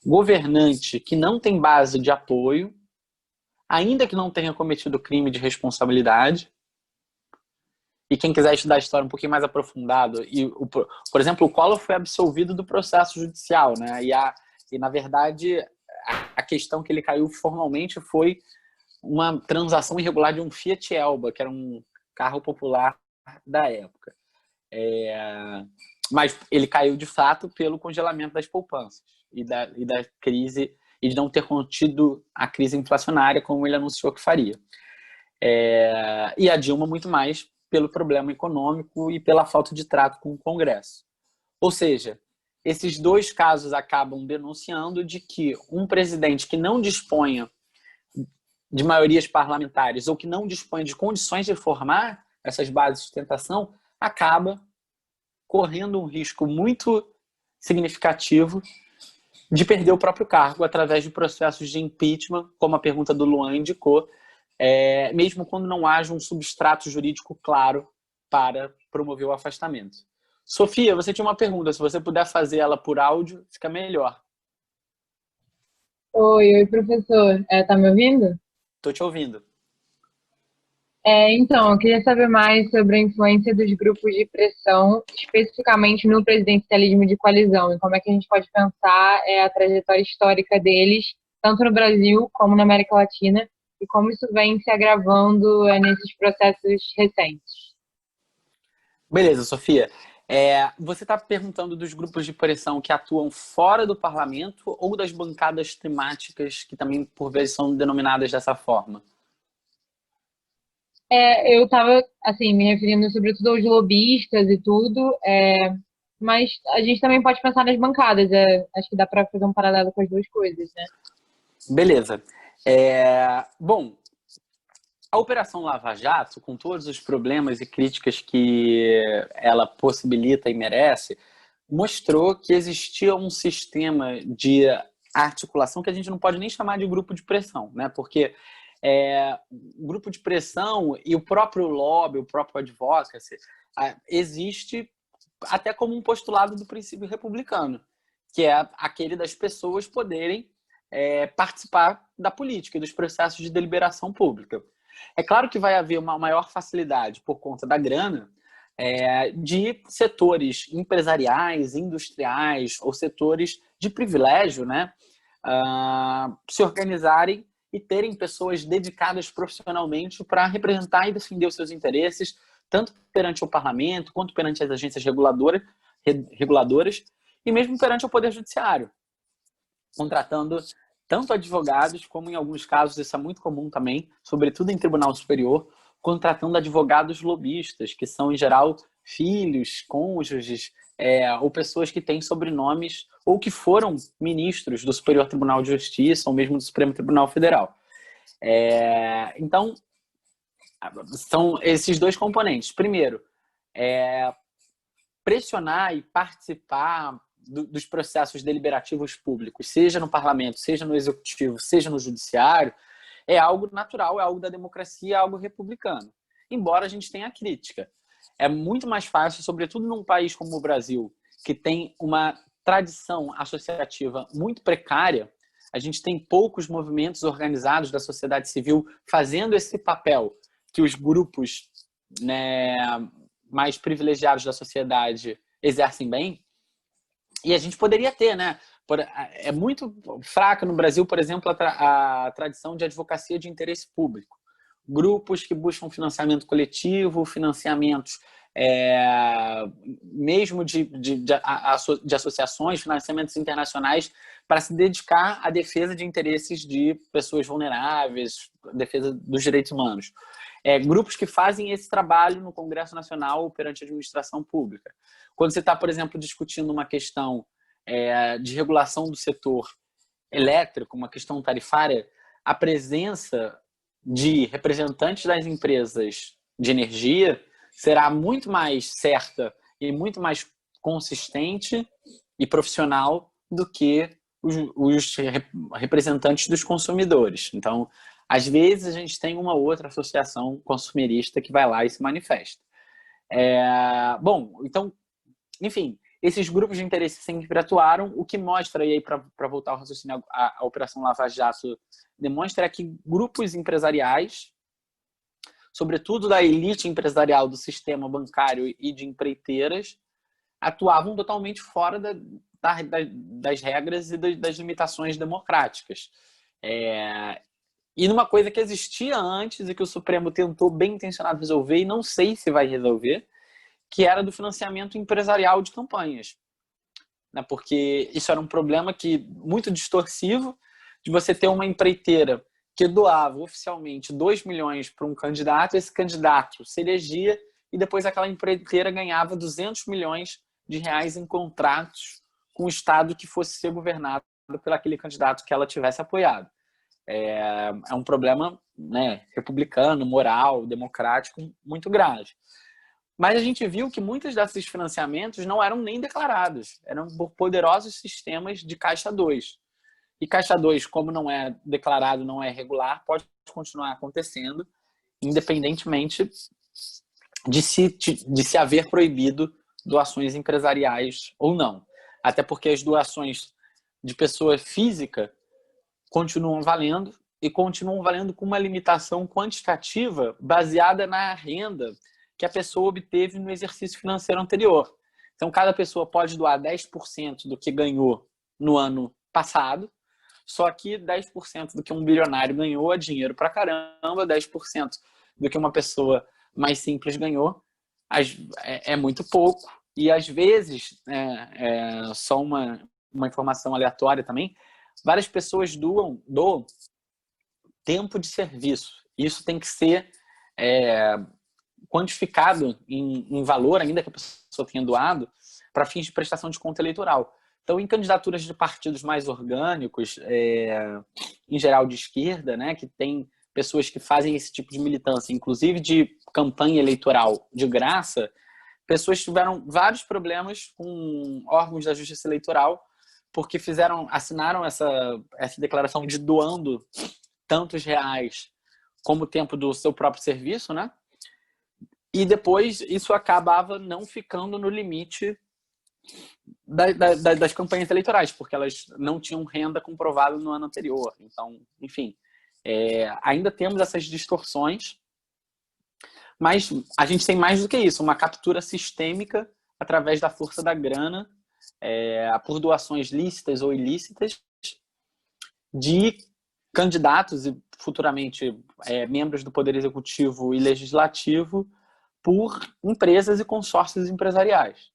governante que não tem base de apoio, ainda que não tenha cometido crime de responsabilidade, e quem quiser estudar a história um pouquinho mais aprofundado, por exemplo, o Collor foi absolvido do processo judicial, né? E na verdade, a questão que ele caiu formalmente foi uma transação irregular de um Fiat Elba, que era um carro popular da época. Mas ele caiu de fato pelo congelamento das poupanças e da crise, e de não ter contido a crise inflacionária como ele anunciou que faria. E a Dilma muito mais pelo problema econômico e pela falta de trato com o Congresso. Ou seja, esses dois casos acabam denunciando de que um presidente que não disponha de maiorias parlamentares ou que não dispõe de condições de formar essas bases de sustentação acaba correndo um risco muito significativo de perder o próprio cargo através de processos de impeachment, como a pergunta do Luan indicou, mesmo quando não haja um substrato jurídico claro para promover o afastamento. Sofia, você tinha uma pergunta, se você puder fazer ela por áudio, fica melhor. Oi, professor. Tá me ouvindo? Estou te ouvindo. Então, eu queria saber mais sobre a influência dos grupos de pressão, especificamente no presidencialismo de coalizão, e como é que a gente pode pensar a trajetória histórica deles, tanto no Brasil como na América Latina, e como isso vem se agravando nesses processos recentes. Beleza, Sofia. Você está perguntando dos grupos de pressão que atuam fora do parlamento ou das bancadas temáticas que também, por vezes, são denominadas dessa forma? Eu estava, assim, me referindo sobretudo aos lobistas e tudo, mas a gente também pode pensar nas bancadas. Acho que dá para fazer um paralelo com as duas coisas, né? Beleza. Bom, a Operação Lava Jato, com todos os problemas e críticas que ela possibilita e merece, mostrou que existia um sistema de articulação que a gente não pode nem chamar de grupo de pressão, né? Porque o grupo de pressão e o próprio lobby, o próprio advocacy, existe até como um postulado do princípio republicano, que é aquele das pessoas poderem participar da política e dos processos de deliberação pública. É claro que vai haver uma maior facilidade por conta da grana de setores empresariais, industriais ou setores de privilégio, né, se organizarem e terem pessoas dedicadas profissionalmente para representar e defender os seus interesses, tanto perante o parlamento, quanto perante as agências reguladoras e mesmo perante o Poder Judiciário, contratando tanto advogados, como em alguns casos, isso é muito comum também, sobretudo em Tribunal Superior, contratando advogados lobistas, que são, em geral, filhos, cônjuges, ou pessoas que têm sobrenomes ou que foram ministros do Superior Tribunal de Justiça ou mesmo do Supremo Tribunal Federal. Então, são esses dois componentes. Primeiro, pressionar e participar dos processos deliberativos públicos, seja no parlamento, seja no executivo, seja no judiciário, é algo natural, é algo da democracia, é algo republicano. Embora a gente tenha crítica. É muito mais fácil, sobretudo num país como o Brasil, que tem uma tradição associativa muito precária, a gente tem poucos movimentos organizados da sociedade civil fazendo esse papel que os grupos, né, mais privilegiados da sociedade exercem bem. E a gente poderia ter, né? É muito fraca no Brasil, por exemplo, a tradição de advocacia de interesse público. Grupos que buscam financiamento coletivo, financiamentos mesmo de associações, financiamentos internacionais, para se dedicar à defesa de interesses de pessoas vulneráveis, defesa dos direitos humanos. Grupos que fazem esse trabalho no Congresso Nacional perante a administração pública. Quando você está, por exemplo, discutindo uma questão de regulação do setor elétrico, uma questão tarifária, a presença de representantes das empresas de energia será muito mais certa e muito mais consistente e profissional do que os representantes dos consumidores. Então, às vezes, a gente tem uma outra associação consumerista que vai lá e se manifesta. Bom, então, enfim, esses grupos de interesse sempre atuaram, o que mostra, e aí para voltar ao raciocínio, a Operação Lava Jato demonstra que grupos empresariais, sobretudo da elite empresarial do sistema bancário e de empreiteiras, atuavam totalmente fora das regras e das limitações democráticas. E numa coisa que existia antes e que o Supremo tentou bem intencionado resolver, e não sei se vai resolver, que era do financiamento empresarial de campanhas. Porque isso era um problema muito distorsivo, de você ter uma empreiteira que doava oficialmente 2 milhões para um candidato, esse candidato se elegia e depois aquela empreiteira ganhava 200 milhões de reais em contratos com o Estado que fosse ser governado por aquele candidato que ela tivesse apoiado. É um problema, né, republicano, moral, democrático muito grave. Mas a gente viu que muitos desses financiamentos não eram nem declarados, eram por poderosos sistemas de Caixa 2. E Caixa 2, como não é declarado, não é regular, pode continuar acontecendo, independentemente de se haver proibido doações empresariais ou não. Até porque as doações de pessoa física continuam valendo e continuam valendo com uma limitação quantitativa baseada na renda que a pessoa obteve no exercício financeiro anterior. Então, cada pessoa pode doar 10% do que ganhou no ano passado, só que 10% do que um bilionário ganhou é dinheiro pra caramba, 10% do que uma pessoa mais simples ganhou é muito pouco. E, às vezes, só uma informação aleatória também, várias pessoas doam tempo de serviço. Isso tem que ser quantificado em valor, ainda que a pessoa tenha doado, para fins de prestação de conta eleitoral. Então, em candidaturas de partidos mais orgânicos, em geral de esquerda, né, que tem pessoas que fazem esse tipo de militância, inclusive de campanha eleitoral de graça, pessoas tiveram vários problemas com órgãos da Justiça Eleitoral, porque assinaram essa declaração de doando tantos reais como o tempo do seu próprio serviço, né? E depois isso acabava não ficando no limite das campanhas eleitorais, porque elas não tinham renda comprovada no ano anterior. Então, enfim, ainda temos essas distorções, mas a gente tem mais do que isso, uma captura sistêmica através da força da grana, por doações lícitas ou ilícitas, de candidatos e futuramente membros do Poder Executivo e Legislativo por empresas e consórcios empresariais.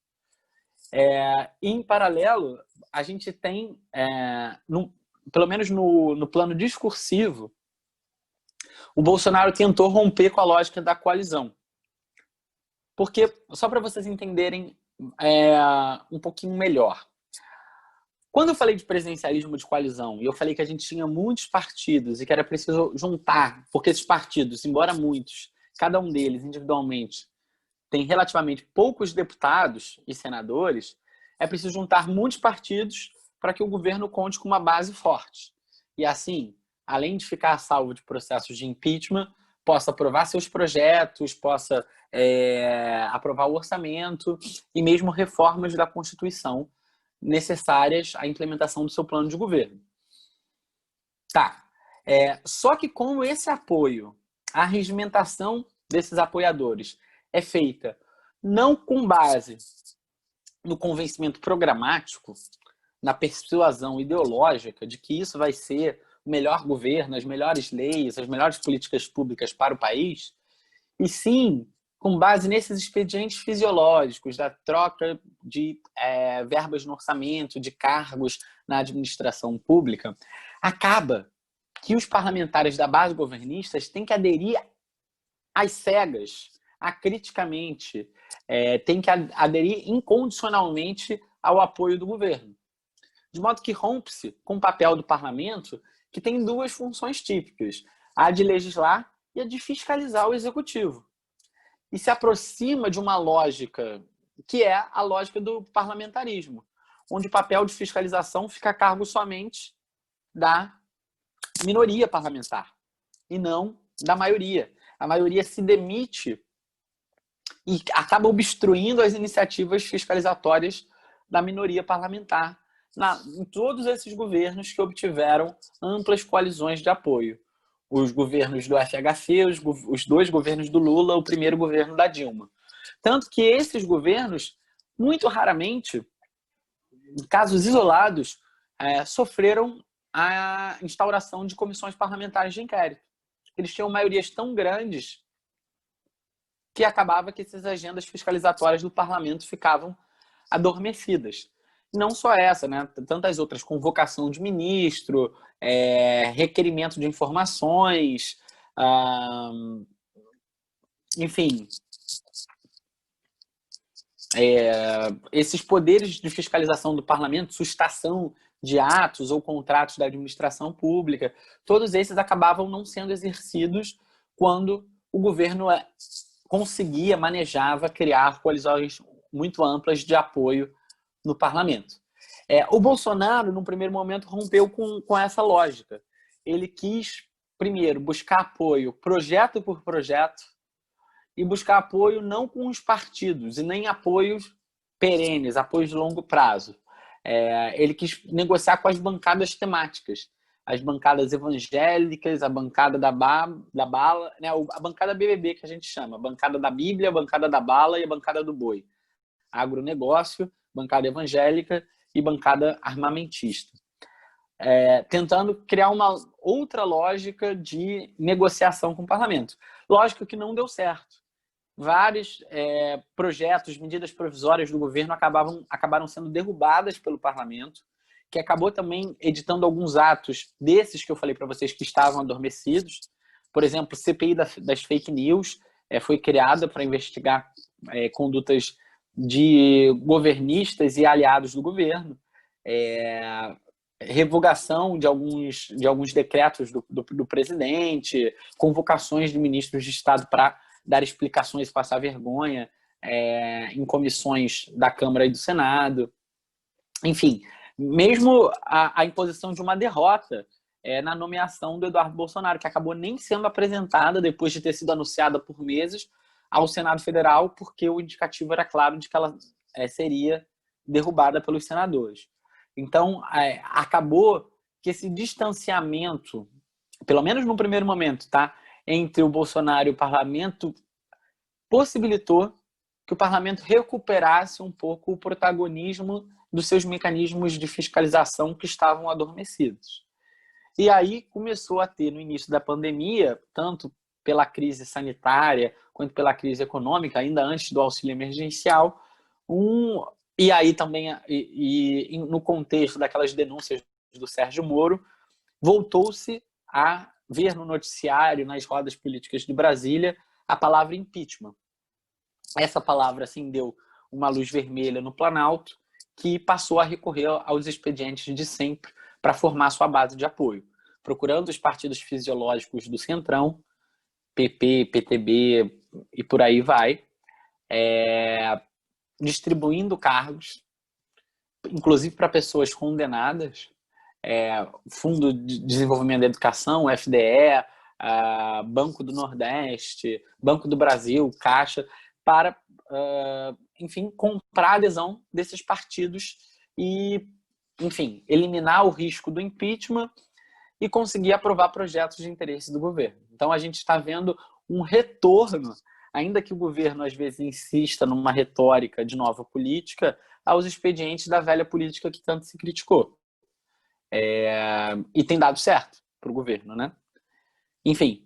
Em paralelo, a gente tem, pelo menos no plano discursivo, o Bolsonaro tentou romper com a lógica da coalizão. Porque, só para vocês entenderem um pouquinho melhor, quando eu falei de presidencialismo de coalizão e eu falei que a gente tinha muitos partidos e que era preciso juntar, porque esses partidos, embora muitos, cada um deles individualmente tem relativamente poucos deputados e senadores, é preciso juntar muitos partidos para que o governo conte com uma base forte. E assim, além de ficar a salvo de processos de impeachment, possa aprovar seus projetos, possa aprovar o orçamento e mesmo reformas da Constituição necessárias à implementação do seu plano de governo. Tá. Só que como esse apoio, a regimentação desses apoiadores é feita não com base no convencimento programático, na persuasão ideológica de que isso vai ser o melhor governo, as melhores leis, as melhores políticas públicas para o país, e sim com base nesses expedientes fisiológicos da troca de verbas no orçamento, de cargos na administração pública, acaba que os parlamentares da base governista têm que aderir às cegas, acriticamente, têm que aderir incondicionalmente ao apoio do governo. De modo que rompe-se com o papel do parlamento, que tem duas funções típicas, a de legislar e a de fiscalizar o executivo. E se aproxima de uma lógica que é a lógica do parlamentarismo, onde o papel de fiscalização fica a cargo somente da minoria parlamentar e não da maioria. A maioria se demite e acaba obstruindo as iniciativas fiscalizatórias da minoria parlamentar em todos esses governos que obtiveram amplas coalizões de apoio. Os governos do FHC, os dois governos do Lula, o primeiro governo da Dilma. Tanto que esses governos, muito raramente, em casos isolados, sofreram a instauração de comissões parlamentares de inquérito. Eles tinham maiorias tão grandes que acabava que essas agendas fiscalizatórias do parlamento ficavam adormecidas. Não só essa, né? Tantas outras, convocação de ministro, requerimento de informações, enfim, esses poderes de fiscalização do parlamento, sustação de atos ou contratos da administração pública, todos esses acabavam não sendo exercidos quando o governo conseguia, manejava, criar coalizões muito amplas de apoio no parlamento. O Bolsonaro, num primeiro momento, rompeu com essa lógica. Ele quis, primeiro, buscar apoio projeto por projeto e buscar apoio não com os partidos e nem apoios perenes, apoios de longo prazo. Ele quis negociar com as bancadas temáticas, as bancadas evangélicas, a bancada da bala, né? A bancada BBB que a gente chama, a bancada da Bíblia, a bancada da bala e a bancada do boi. Agronegócio, bancada evangélica e bancada armamentista. Tentando criar uma outra lógica de negociação com o parlamento. Lógico que não deu certo. Vários projetos, medidas provisórias do governo acabaram sendo derrubadas pelo parlamento, que acabou também editando alguns atos desses que eu falei para vocês que estavam adormecidos. Por exemplo, CPI das fake news foi criada para investigar condutas de governistas e aliados do governo, revogação de alguns decretos do presidente, convocações de ministros de Estado para dar explicações e passar vergonha em comissões da Câmara e do Senado. Enfim, mesmo a imposição de uma derrota na nomeação do Eduardo Bolsonaro, que acabou nem sendo apresentada depois de ter sido anunciada por meses ao Senado Federal, porque o indicativo era claro de que ela seria derrubada pelos senadores. Então, acabou que esse distanciamento, pelo menos no primeiro momento, tá, entre o Bolsonaro e o parlamento, possibilitou que o parlamento recuperasse um pouco o protagonismo dos seus mecanismos de fiscalização que estavam adormecidos. E aí começou a ter, no início da pandemia, tanto pela crise sanitária quanto pela crise econômica, ainda antes do auxílio emergencial, e aí também, no contexto daquelas denúncias do Sérgio Moro, voltou-se a ver no noticiário, nas rodas políticas de Brasília, a palavra impeachment. Essa palavra acendeu uma luz vermelha no Planalto, que passou a recorrer aos expedientes de sempre para formar sua base de apoio, procurando os partidos fisiológicos do Centrão, PP, PTB e por aí vai, distribuindo cargos, inclusive para pessoas condenadas, Fundo de Desenvolvimento da Educação, FDE, Banco do Nordeste, Banco do Brasil, Caixa, para, enfim, comprar a adesão desses partidos e, enfim, eliminar o risco do impeachment e conseguir aprovar projetos de interesse do governo. Então, a gente está vendo um retorno, ainda que o governo às vezes insista numa retórica de nova política, aos expedientes da velha política que tanto se criticou. E tem dado certo para o governo, né? Enfim,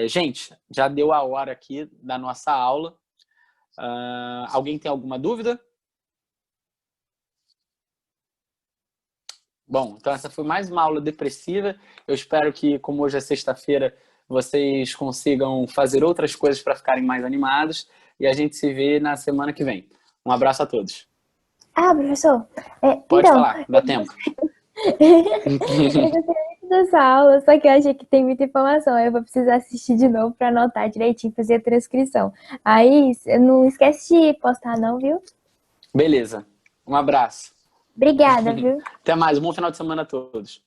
gente, já deu a hora aqui da nossa aula. Alguém tem alguma dúvida? Bom, então essa foi mais uma aula depressiva. Eu espero que, como hoje é sexta-feira, vocês consigam fazer outras coisas para ficarem mais animados e a gente se vê na semana que vem. Um abraço a todos. Professor, Pode então, falar, dá tempo. eu gostei muito dessa aula, só que eu achei que tem muita informação. Aí eu vou precisar assistir de novo para anotar direitinho, fazer a transcrição. Aí, não esquece de postar não, viu? Beleza. Um abraço. Obrigada, viu? Até mais. Um bom final de semana a todos.